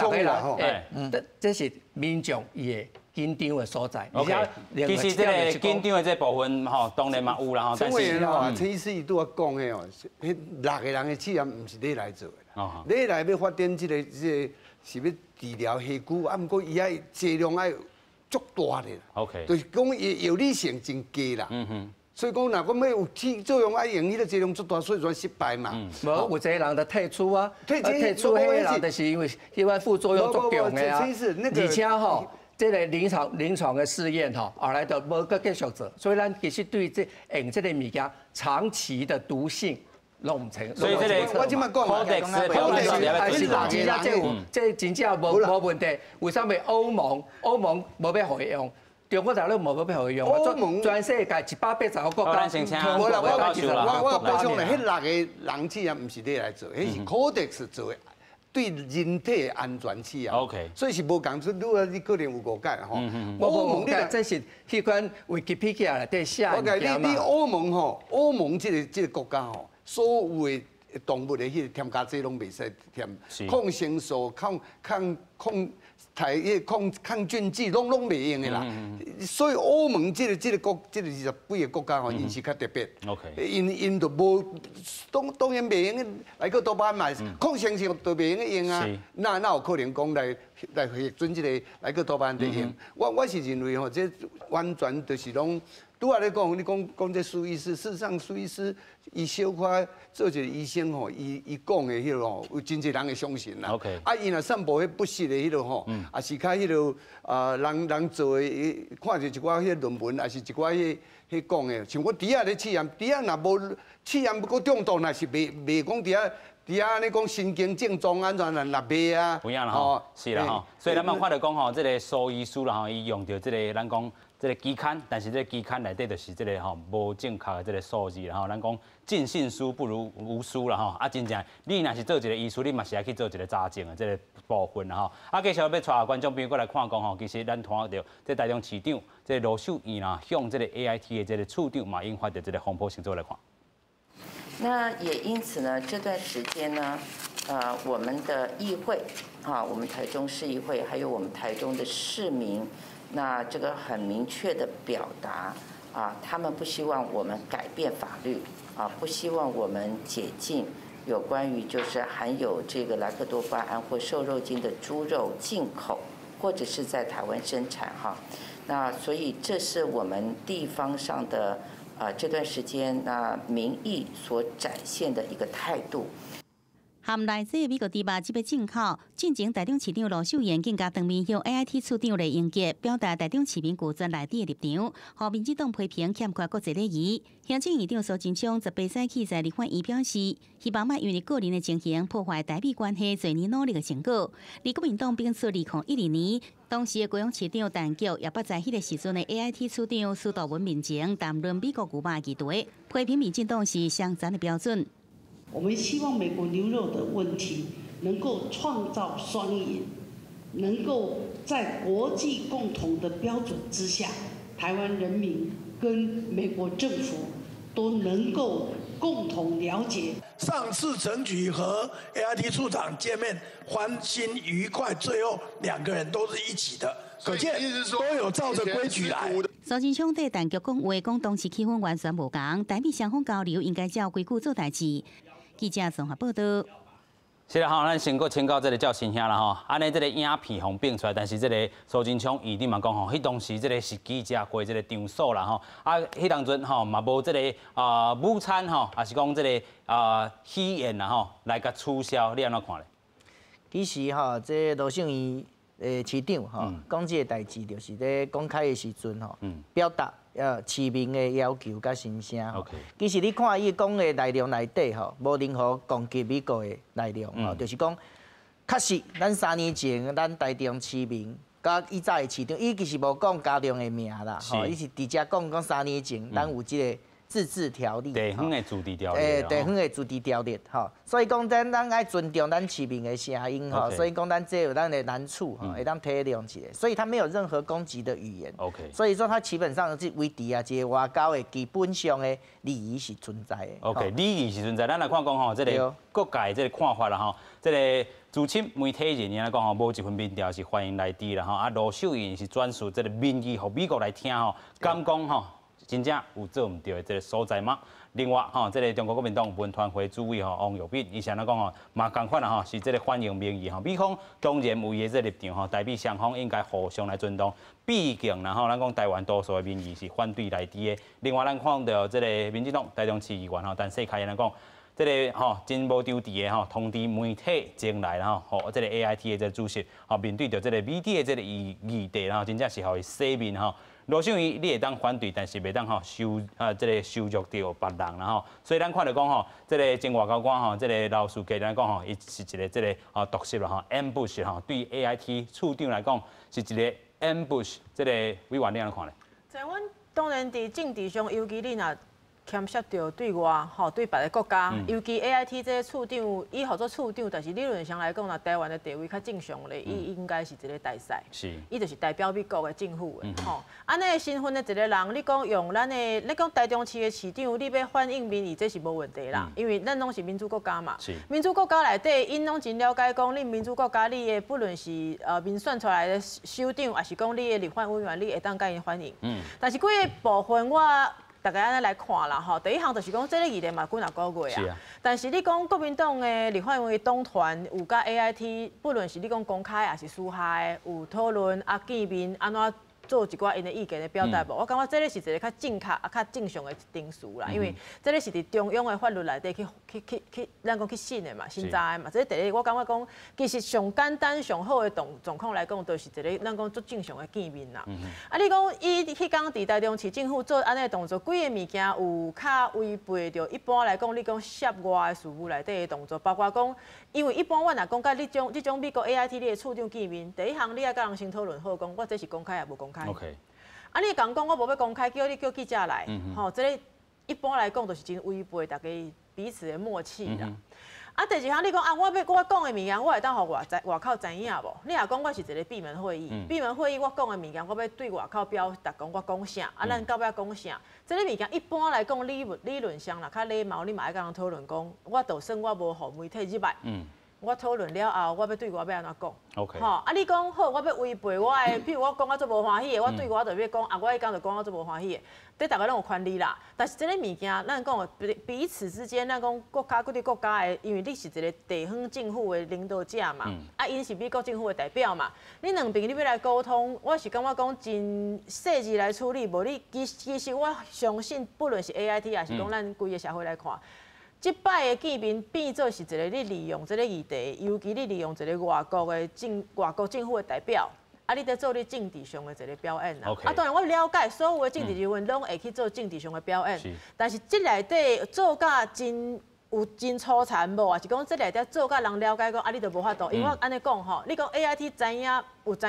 家这是民众伊的紧张的所在。OK，其实这个紧张的这部分吼，当然嘛有啦吼。但是吼，陈医师伊拄仔讲的哦，迄6个人的试验毋是你来做的，你来要发展这个是要治疗黑菇，毋过伊爱剂量爱足大的。OK，就是讲药理性真低啦。所以讲，若讲要有起作用，爱用迄个剂量足大，所以才失败嘛。无有一个人就退出啊，退出迄个人就是因为迄款副作用足强的啊。而且吼，这个临床的试验吼，后来就无搁继续做，所以咱其实对用这个物件长期的毒性。弄唔成，所以这个我即摆讲这真正无问题。为什么欧盟无要互伊用？中国大陆无要互伊用，全世界180个国家。无啦，我补充咧，迄6个人试验毋是你来做，迄是 Codex 做的，对人体安全试验。OK， 所以是无共出，你可能有误解吼。欧盟这是迄款 Wikipedia 内底写的嘛。你欧盟吼，欧盟这个国家吼。所有的动物的迄个添加剂拢袂使添，抗生素、抗菌剂拢袂用的啦。所以欧盟这个20几个国家吼，因是较特别。因就无当然袂用来个多巴胺嘛，抗生素都袂用用啊。那有可能讲来准这个来个多巴胺的用？我是认为吼，这完全就是拢。拄仔咧讲，你讲这苏医师，事实上苏医师伊小可做一个医生吼，伊讲的迄落吼，有真侪人会相信啦。啊，伊若散布迄不实的迄落吼，也是较迄落人做的，看着一寡迄论文，也是一寡迄讲的，像我底下咧试验，底下若无试验不过中毒，那是袂讲底下咧讲神经症状安怎若袂啊？有影啦吼，是啦吼，所以咱嘛看到讲吼，这个苏医师啦吼，伊用着这个咱讲。这个期刊，但是这个期刊内底就是这个吼无正确的这个数字，然后咱讲尽信书不如无书啦吼，啊真正你若是做一个医师，你嘛是爱去做一个查证的这个部分啦吼。啊，继续要带观众朋友过来看讲吼，其实咱看到这台中市长这罗秀燕啦，向这个 AIT 的这个处长嘛，引发的这个风波行走来看。那也因此呢，这段时间呢，我们的议会啊，我们台中市议会，还有我们台中的市民。那这个很明确的表达啊，他们不希望我们改变法律啊，不希望我们解禁有关于就是含有这个莱克多巴胺或瘦肉精的猪肉进口，或者是在台湾生产哈。那所以这是我们地方上的这段时间民意所展现的一个态度。含来自美国猪肉即要进口，进前台中市长罗秀燕更加当面向 AIT 处长来应结，表达台中市民拒绝内地的立场，和民进党批评欠缺国际礼仪。行政院长苏贞昌则白使起在立法院表示，希望莫因为个人的情形破坏台美关系多年努力的成果。而国民党并出2012年，当时的高雄市长陈菊也不在迄个时阵的 AIT 处长司徒文面前谈论美国牛肉议题，批评民进党是相反的标准。我们希望美国牛肉的问题能够创造双赢，能够在国际共同的标准之下，台湾人民跟美国政府都能够共同了解。上次陈菊和 AIT 处长见面，欢欣愉快，最后2个人都是一起的，可见都有照着规矩来。苏贞昌对陈菊讲话，讲当时气氛完全无同，台美双方交流应该照规矩做代志。记者综合报道。是啦，咱先搁请教这个赵新兄啦吼，安尼这个影片互变出来，但是这个苏贞昌院长嘛讲吼，迄当时这个是记者会这个场所啦吼，迄当阵吼嘛无这个午餐吼，也是讲这个喜宴啦吼，来甲取消，你安怎看咧？其实吼，这罗秀燕市长吼，讲这个代志，就是咧公开的时阵吼，表达市民的要求甲心声。其实你看伊讲的内容内底吼，无任何攻击美国的内容吼，就是讲，确实咱3年前咱台中市民甲以早的市长，伊其实无讲家长的名啦，吼，伊是直接讲3年前咱有这个自治条例，地方的自治条例，地方的自治条例，吼，所以讲咱爱尊重咱市民的声音，吼，所以讲咱这有咱的难处，吼，会当体谅一下，所以他没有任何攻击的语言，OK， 所以说他基本上是维持啊，这外交的基本上的礼仪是存在的。OK， 礼仪是存在，咱来看讲吼，这个各界这个看法啦吼，这个资深媒体人员来讲吼，无一份民调是欢迎来滴啦吼，啊罗秀燕是转述这个民意互美国来听吼，敢讲吼。真正有做唔对的这个所在吗？另外，这个中国国民党文团会主委王友斌，以前来讲嘛同款啦是这个欢迎民意美方当然有伊的这立场代表双方应该互相来尊重。毕竟咱讲台湾多数的民意是反对来滴的。另外，咱看到这个民进党台中市议员但细开来讲。这个真无丢地的通知媒体前来这个 AIT 的这个主席面对着这个美的这个议题真正是互伊洗面罗秀燕你会当反对，但是袂当这个羞辱到别人啦所以咱看到讲这个前外交官这个老书记来讲伊是一个这个毒舌啦ambush 对 AIT 处长来讲是一个 ambush， 这个委员你安怎看咧？在阮当然伫政治上，尤其你若牵涉到对外对别个国家，尤其 AIT 这个处长，伊合作处长，但是理论上来讲，那台湾的地位较正常咧，伊应该是一个大使，伊就是代表美国的政府的吼。安尼身份的一个人，你讲用咱的，你讲台中市的市长，你要反映民意，这是无问题啦，因为咱拢是民主国家嘛。民主国家内底，因拢真了解讲，你民主国家你的不论是民选出来的首长，还是讲你的立法委员，你会当甲因反映。但是几个部分我。大家安尼来看啦，吼，第一项就是讲，这个议题嘛，几若个月啊。但是你讲国民党的立法委党团有甲 AIT， 不论是你讲公开还是私下的，有讨论啊见面安怎做一寡因的意见的表达无？我感觉这个是一个较正确啊、较正常的定数啦，因为这个是伫中央的法律内底去，咱讲去审的嘛，审查的嘛。这第一，我感觉讲，其实上简单、上好的状况来讲，就是一个咱讲足正常的见面啦。啊，你讲伊迄天伫台中市政府做安尼动作，几个物件有较违背着一般来讲，你讲涉外的事务内底的动作，包括讲，因为一般我若讲甲你种美国 AIT 你的处长见面，第一项你要甲人先讨论好，讲我这是公开也无公开。OK。啊，你讲我无要公开，叫记者来，吼，这个一般来讲就是真违背大家彼此的默契啦。啊，第二项你讲啊，我讲的物件，我会当互外口知影无？你若讲我是一个闭门会议，闭门会议我讲的物件，我要对外口表达讲我讲啥，啊，咱到尾讲啥？这个物件一般来讲理论上啦，较礼貌，你嘛爱甲人讨论讲，我就算我无互媒体入来。我讨论了后，我要对外要安怎讲？ OK。吼，啊，你讲好，我要违背我的，譬如我讲我做无欢喜的，我对外就要讲啊，我迄讲就讲我做无欢喜的，这大家拢有权利啦。但是这个物件，咱讲彼此之间，咱讲国家对国家的，因为你是一个地方政府的领导者嘛，啊，因是美国政府的代表嘛，你两边你要来沟通，我是感觉讲真细致来处理，无你其实我相信，不论是 AIT 还是讲咱规个社会来看。 即摆的见面变做是一个你利用这个议题，尤其你利用一个外国政府的代表，啊，你在做你政治上的一个表演啦。啊，当然我了解所有的政治人物拢会去做政治上的表演，但是这内底做甲真粗残无，还是讲这内底做甲人了解讲啊，你就无法度。因为我安尼讲吼，你讲 AIT 知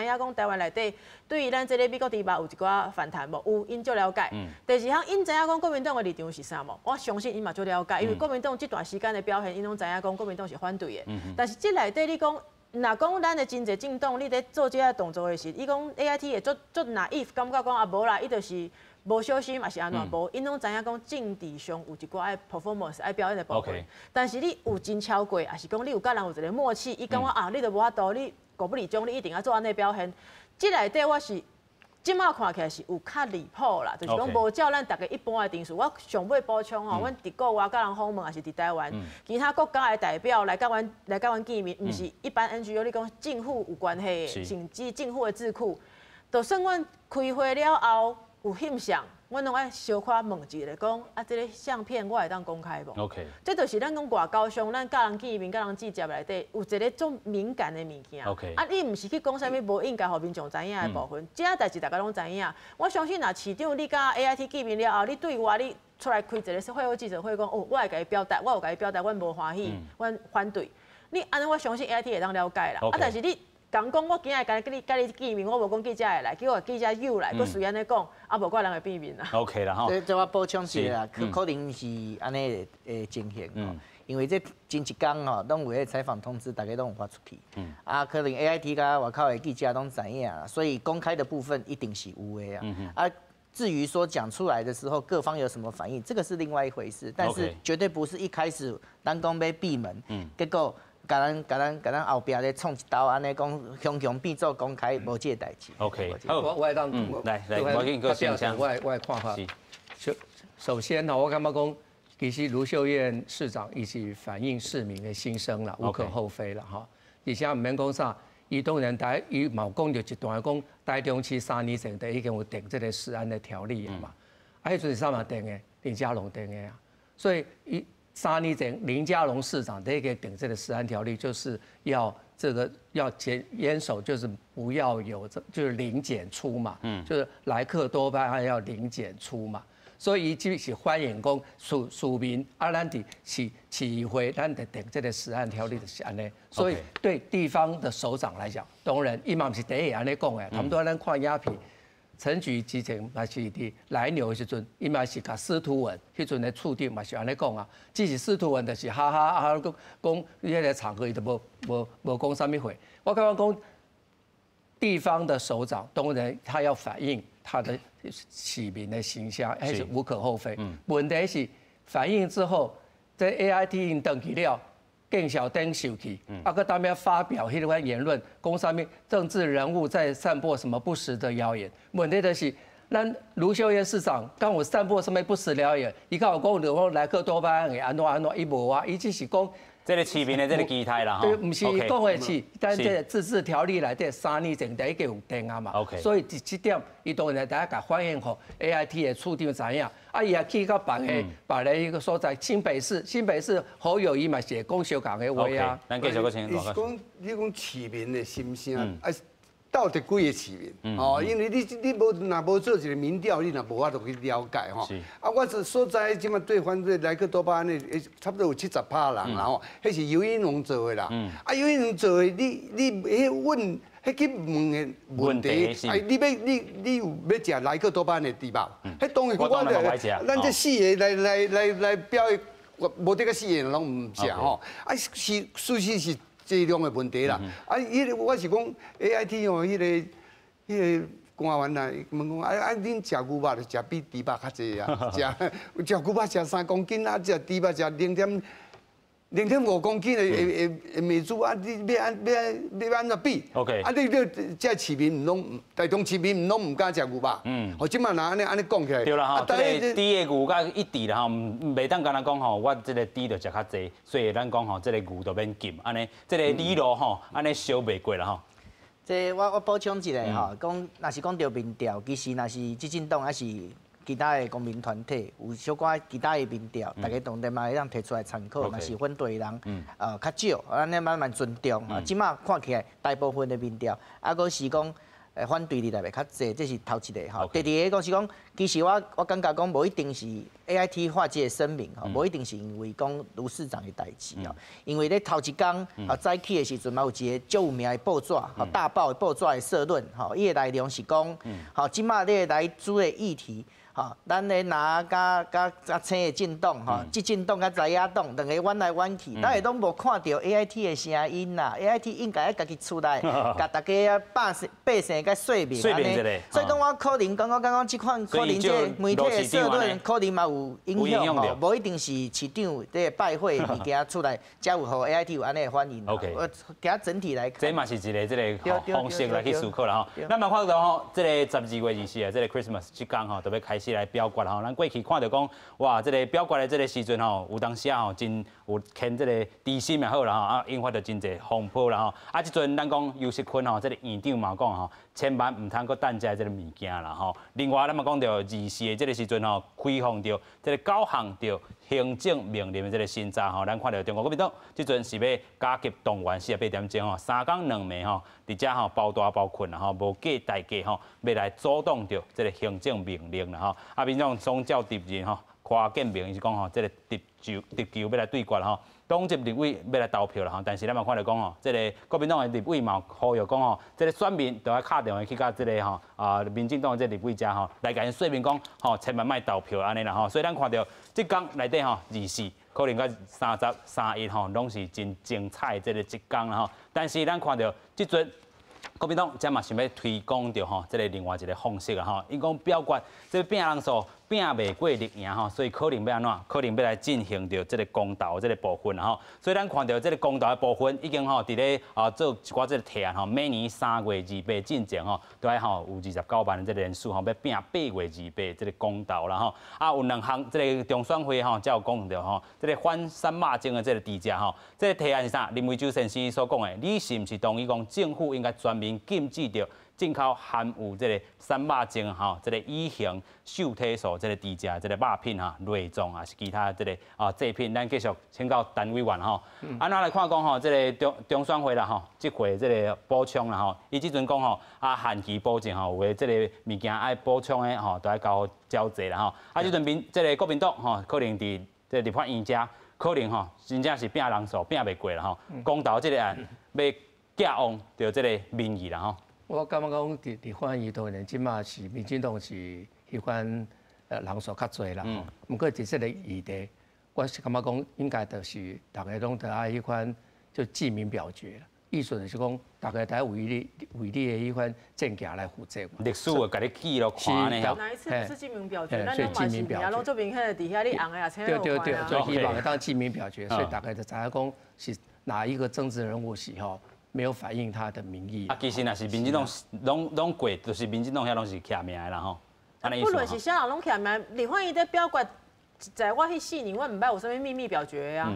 影讲台湾内底对于咱这个美国猪肉有一寡反弹无？有，因足了解。第二项，因知影讲国民党的立场是啥无？我相信因嘛足了解，因为国民党这段时间的表现，因拢知影讲国民党是反对的。但是这内底你讲，若讲咱的真侪政党，你在做这个动作的时，伊讲 AIT 会足naïf，感觉讲啊无啦，伊就是。 无小心嘛是安怎无？因拢知影讲政治上有一寡爱 performance 爱表演的部分，但是你有真超过，还是讲你有甲人有一个默契，伊讲我啊，你就无法度，你国不理中，你一定要做安尼表现。这内底我是即马看起来是有较离谱啦，就是讲无照咱大家一般的定数。我上尾补充吼，阮伫国外甲人访问，还是伫台湾，其他国家的代表来甲阮见面，毋是一般 NGO， 你讲政府有关系的，甚至政府的智库，就算阮开会了后。 有翕相，阮拢爱小可问一下，讲啊，这个相片我会当公开无 ？OK， 这就是咱讲外交上，咱甲人见面、甲人记者内底有一个种敏感的物件。OK， 啊，你毋是去讲啥物无应该互民众知影的部分，这代志大家拢知影。我相信若市长你甲 AIT 见面了后，你对外你出来开一个会后记者会，讲哦，我会甲伊表达，我有甲伊表达，阮无欢喜，阮反对。你安尼我相信 AIT 会当了解啦。啊，但是你。 讲我今日甲你见面，我无讲记者会来，叫我记者又来，佮随安尼讲，啊无怪人会变面啦。OK 啦吼。这我补充一下啦，可能是安尼的情形吼，因为这前一天吼，拢有迄采访通知，大家拢有发出去。啊，可能 AIT 甲外口的记者拢知影，所以公开的部分一定是有的啊。至于说讲出来的时候，各方有什么反应，这个是另外一回事，但是绝对不是一开始咱讲要闭门，结果。 甲咱后壁咧创一刀，安尼讲雄雄变做公开，无这代志。OK， 好，我会当来，我给你个先讲，我的看法。首先呢，我感觉讲，其实卢秀燕市长伊是反映市民的心声啦，无可厚非啦哈。而且唔免讲啥，伊当然伊嘛讲着一段讲，台中市3年前就已经有定这个食安的条例了嘛。啊，迄阵是啥嘛定的？林佳龙定的啊，所以伊。 3年前，林佳龙市长这个顶这个食安条例，就是要严守，就是不要有就是零检出嘛，就是来客多半还要零检出嘛，所以就是欢迎讲市民啊，咱伫市议会，咱得顶这个食安条例就是安尼，所以对地方的首长来讲，当然伊嘛不是第一个安尼讲的，他们都咱看鸦片。陈菊之前嘛是伫来牛的时阵，伊嘛是甲司徒文迄阵的处长嘛是安尼讲啊，只是司徒文就是哈哈啊讲迄个场合伊都无讲啥物话。我刚刚讲地方的首长当然他要反映他的市民的形象，还是无可厚非。问题是反映之后，这 AIT 因登去了。更小灯受气，个当面发表迄款言论，讲啥物政治人物在散播什么不实的谣言。问题就是，咱卢秀燕市长刚有散播什么不实谣言，伊甲有讲讲莱克多巴胺会安怎，伊无啊，伊只是讲。这个市民的这个基态啦，对，不是讲的是，但这自治条例内底3年前第一个有定啊嘛。所以这点，伊当然大家甲反映互 AIT 的处长知影，伊也去到别个一个所在，新北市侯友宜嘛是讲相共的话啊。咱继续个请大家。你讲市民的心声，到底几个市民？哦，因为你若无做一个民调，你若无法度去了解吼。啊，我所在即马对反对莱克多巴胺的，差不多有70%人啦吼，迄是尤英龙做的啦。啊，尤英龙做的，你迄问，迄去问的问题，你有要食莱克多巴胺的猪肉？迄当然我咱这4个来表的，无得个4个拢唔食吼。啊，是事实是。质量的问题啦，我是讲 AIT 哦，迄个官员啊，问讲恁食牛肉就食比猪肉较济啊，食牛肉食3公斤啊，食猪肉食0.5公斤的美猪啊，你要安怎比 ？OK， 啊，你这市民拢台中市民拢唔敢食牛肉，我即马拿安尼讲起来，对啦吼，这个猪的牛甲一致啦吼，袂当干那讲吼，我这个猪就食较济，所以咱讲吼，这个牛就免禁，安尼这个理路吼，安尼烧袂过啦吼。这我补充一下吼，讲若是讲到民调，其实若是执政党还是。其他的公民团体有小可其他的民调，大家当然嘛会当提出来参考，嘛是反对的人较少，咱咧慢慢尊重。即马看起来大部分的民调，啊，佫是讲反对的来较济，这是头一个吼。第二个讲是讲，其实我感觉讲无一定是 AIT 发这个声明吼，无一定是因为讲卢市长的代志哦，因为咧头一天早起的时阵嘛有一个足有名的报纸，大报的报纸的社论，伊的内容是讲，即马咧来主的议题。咱咧拿甲青的政党吼，执政党甲在野党两个弯来弯去，咱会拢无看到 AIT 的声音啦。AIT 应该要家己出来，甲大家百姓甲说明安尼。所以讲我可能讲，我刚刚即款可能这媒体的社论可能嘛有影响吼，无一定是市长这拜会物件出来，才有互 AIT 有安尼的反应。OK， 我给它整体来看，这嘛是一个方式来去思考啦吼。咱嘛看到吼，这个12月24日，这个 Christmas 即天吼，特别开始。来表决吼，咱过去看到讲，哇，这个表决的这个时阵吼，有当时吼真有牵这个地心也好啦吼，啊，引发到真侪风波啦吼，啊，即阵咱讲尤锡坤吼，这个院长嘛讲吼，千万唔通搁等这个物件啦吼。另外，咱嘛讲到24的这个时阵吼，开放到这个9项着行政命令的这个审查吼，咱看到中国国民党即阵是要加急动员48点钟吼，3天2暝吼，伫遮吼包大包困啦吼，无计代价吼，要来阻挡着这个行政命令啦吼。啊，民众宗教敌人吼，夸建明是讲吼，这个敌球要来对决吼，党籍立委要来投票啦吼。但是咱嘛看到讲吼，这个国民党的立委嘛呼吁讲吼，这个选民都要敲电话去甲这个吼民进党的这立委遮吼，来甲因说明讲吼，千万莫投票安尼啦吼。所以咱看到即天内底吼24。可能到30、31吼，拢是真精彩这个一天啦吼。但是咱看到即阵国民党则嘛想要推广着吼，这个另外一个方式啊吼。因讲表决这拼人数拼袂过立赢吼，所以可能要安怎？可能要来进行着这个公投这个部分吼。所以咱看到这个公投的部分已经吼伫咧做一寡这个提案吼，每年3月28进前吼，都还吼有29万的这个人数吼，要拼8月28这个公投啦吼。啊，有2项这个中选会吼，才有讲着吼，这个反三肉精的这个低价吼，这个提案是啥？林维洲先生所讲的，你是毋是同意讲政府应该全面禁止着进口含有这个三肉精吼，这个乙型受体素这个低价这个肉品哈，内脏啊是其他这个制品，咱继续请教陈委员吼。安怎来看讲吼，这个中选会啦吼，这回这个补充啦吼，伊即阵讲吼限期保证吼，有诶这个物件爱补充诶吼，都爱交交济啦吼。即阵这个国民党吼，可能伫这个立法院遮，可能吼真正是拼人数拼袂过啦吼。公投这个案要寄望着这个民意啦吼。我感觉讲伫反映当然，即马是民进党是迄款人数较侪啦。毋过伫这个议题，我是感觉讲应该就是大家拢得爱迄款就记名表决啦。意思就是讲，大家得为你的迄款证件来负责。历史会甲你记录看呢。哪一次不是记名表决？咱拢嘛是名拢做明显的底下你红的啊，青的有关啊。所以希望当记名表决，所以大家就知影讲是哪一个政治人物是吼。没有反映他的民意。其实若是民进党拢过，就是民进党遐拢是徛名的啦吼。不论是啥人拢徛名，立法院在表决，在我迄4年，我唔捌有啥物秘密表决啊。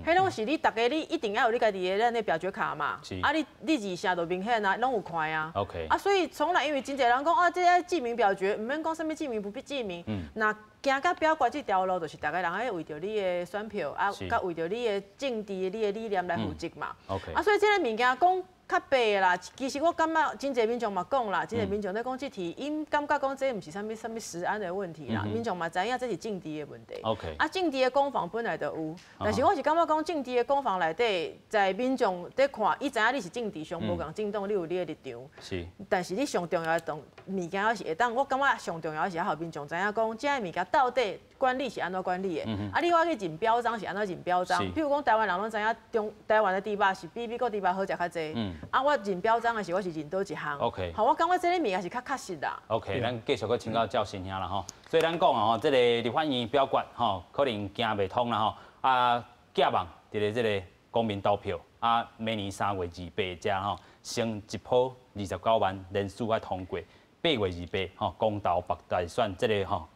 迄拢是你大家你一定要有你家己的咱的表决卡嘛。啊，你字写就明显啊，拢有看啊。OK。啊，所以从来因为真侪人讲啊，这些记名表决，唔免讲啥物记名不必记名。那行到表决这条路，就是大家人爱为着你的选票啊，甲为着你的政治、你的理念来负责嘛。OK。啊，所以这个物件讲。较白的啦，其实我感觉真侪民众嘛讲啦，真侪民众在讲这题，因感觉讲这唔是啥物食安的问题啦，民众嘛知影这是政治的问题。OK。啊，政治的攻防本来就有，但是我是感觉讲政治的攻防内底，在民众在看，伊知影你是政治上无共政党，你有你的立场。是。但是你上重要的物件是会当，我感觉上重要是要互民众知影讲，这物件到底管理是安怎管理的，啊，你我去认标章是安怎认标章？譬如讲台湾人拢知影台湾的猪肉是比美国猪肉好食较济。啊，我认标章的是我是认倒一项。OK。好，我感觉这个物件是较确实啦。OK， 咱继续去请教赵先兄啦吼。所以咱讲啊吼，这个立法院表决吼，可能行袂通啦吼。啊，寄望伫咧这个公民投票啊，明年3月28日吼，先一波29万人数啊通过。8月28吼，公投北大选这个吼，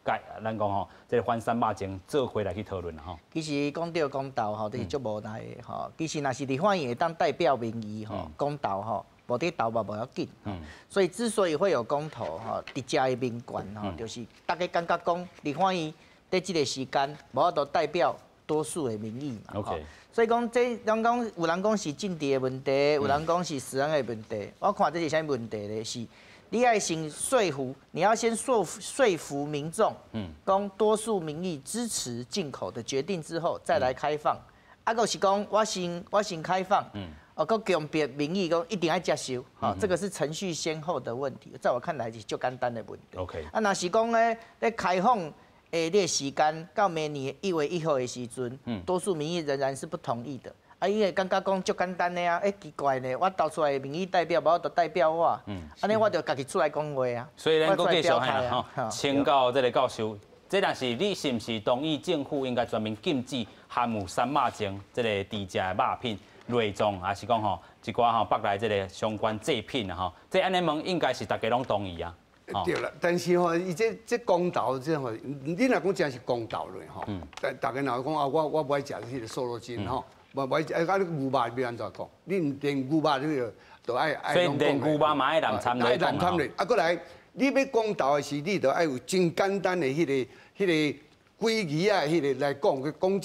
咱讲吼，这个反三肉精做回来去讨论啦吼。其实讲到公投吼，就是足无奈的吼。其实若是立法院会当代表民意吼，公投吼，无得投嘛无要紧。所以之所以会有公投吼，伫遮的民权吼，就是大家感觉讲立法院在这个时间无法度代表多数的民意嘛。OK。所以讲这人讲有人讲是政治的问题，有人讲是食安的问题。我看这是啥问题呢？是。你要先说服，你要先说服民众，讲多数民意支持进口的决定之后，再来开放。啊，个是讲我先开放，个强迫民意讲一定要接受，这个是程序先后的问题，在我看来是就简单的问题。OK。啊，若是讲咧，咧开放你的时间到明年1月1号的时阵，多数民意仍然是不同意的。啊，伊会感觉讲足简单的啊，奇怪呢，我投出来的民意代表无法度代表我，安尼我就家己出来讲话啊。所以咱搁继续哈，请教这个教授，这但是你是毋是同意政府应该全面禁止含有三肉精这个猪食的肉品、内脏，还是讲吼一寡吼北来这个相关制品啊吼？这安尼问应该是大家拢同意啊。对啦，但是吼，伊这公投这吼，你若讲真是公投类吼，大家若讲啊，我不爱食迄个瘦肉精吼。我你牛肉要安怎讲？你唔连牛肉你就爱所以连牛肉嘛爱人参来讲嘛。啊，过来，你要公投的时，你就爱有真简单的迄个规矩啊，迄个来讲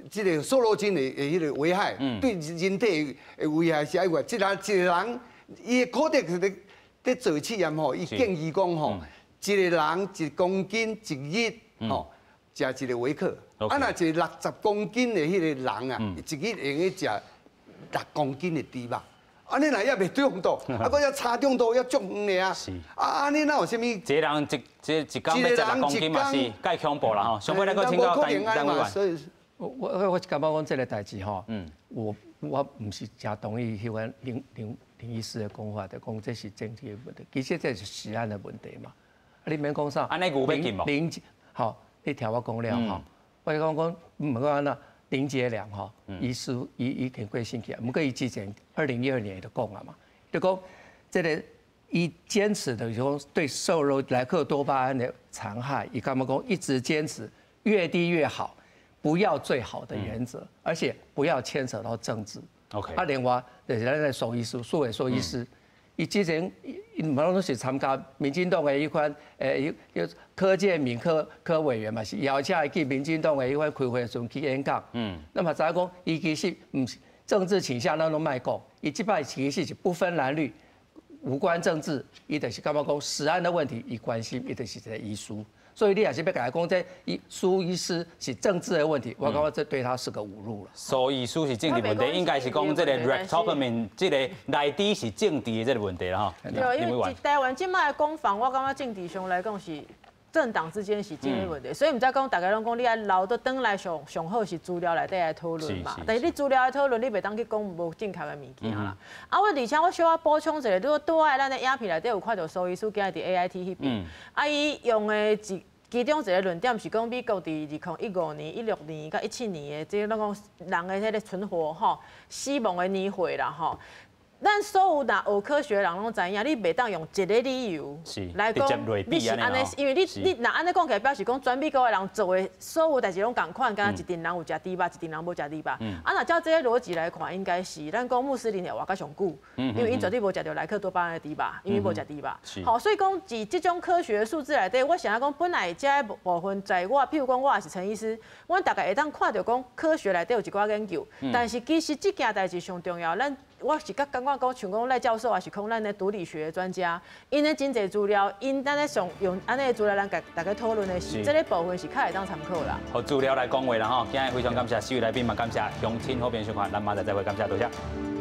这个瘦肉精的迄个危害，对人体的危害是爱话，一个人伊的可能是在做试验吼，伊建议讲吼，一个人1公斤1日吼。食一个微克，啊，若一个60公斤的迄个人啊，一日用去食6公斤的猪肉，安尼若也袂中毒，啊，佫要差中毒要足远的啊，啊，安尼哪有啥物？一个人一工要食6公斤嘛是介恐怖啦吼，上尾咱佫请教单位。我感觉讲这个代志吼，我唔是真同意迄款林医师的讲法，就讲这是政治的问题，其实这是食安的问题嘛。你免讲啥？安尼牛要禁无？好。你听我讲了吼，我讲唔过安那林杰良吼，伊挺过兴起，毋过伊之前2012年就讲了嘛，就讲这个伊坚持的就讲对瘦肉莱克多巴胺的残害，伊干嘛讲一直坚持越低越好，不要最好的原则，而且不要牵扯到政治。OK。啊，另外就是咱的苏医师，苏伟苏医师。伊之前，伊唔拢是参加民进党的迄款，柯建铭科委员嘛，是邀请去民进党的迄款开会时去演讲。那么再讲，伊其实唔是政治倾向，咱拢卖讲，伊即摆其实是不分蓝绿，无关政治，伊就是感觉讲食安的问题，伊关心，伊就是一个医书。所以你也是要甲伊讲，这苏医师是政治的问题，我感觉这对他是个侮辱了。苏医师是政治问题，应该是讲这个 Ractopamine 这个内底是政治的这个问题啦吼。对，因为台湾即摆的攻防，我感觉政治上来讲是。政党之间是真的问题，所以唔知讲大家拢讲你爱留到转来上好是资料内底来讨论嘛。但是你资料来讨论，你袂当去讲无正确的物件啦。啊，而且我小可补充一下，如果倒来咱的影片内底有看到苏医师今日伫 AIT 迄边，伊用的其中一个论点是讲美国伫2015年、16年甲17年的，即个咱讲人的迄个存活吼死亡的年岁啦吼。咱所有若学科学的人拢知影，你袂当用一个理由来讲，你是安尼，因为你若安尼讲起来，表示讲全美国的人做的所有代志拢共款，敢若一定人有食猪肉，一定人无食猪肉。啊，若照这个逻辑来看，应该是咱讲穆斯林要活较上久，因为因绝对无食到莱克多巴胺的猪肉，因为无食猪肉。好，所以讲以这种科学数字内底，我想要讲本来这部分在我，譬如讲我也是陈医师，我大概会当看到讲科学内底有一寡研究，但是其实这件代志上重要，我是感觉讲，像讲赖教授也是讲咱的毒理学专家，因的真侪资料，因咱咧上用安尼的资料，咱大家讨论的是，这个部分是较会当参考啦。好，资料来讲话啦吼，今日非常感谢4位来宾嘛，感谢乡亲好评收看，咱马上再会，感谢多谢。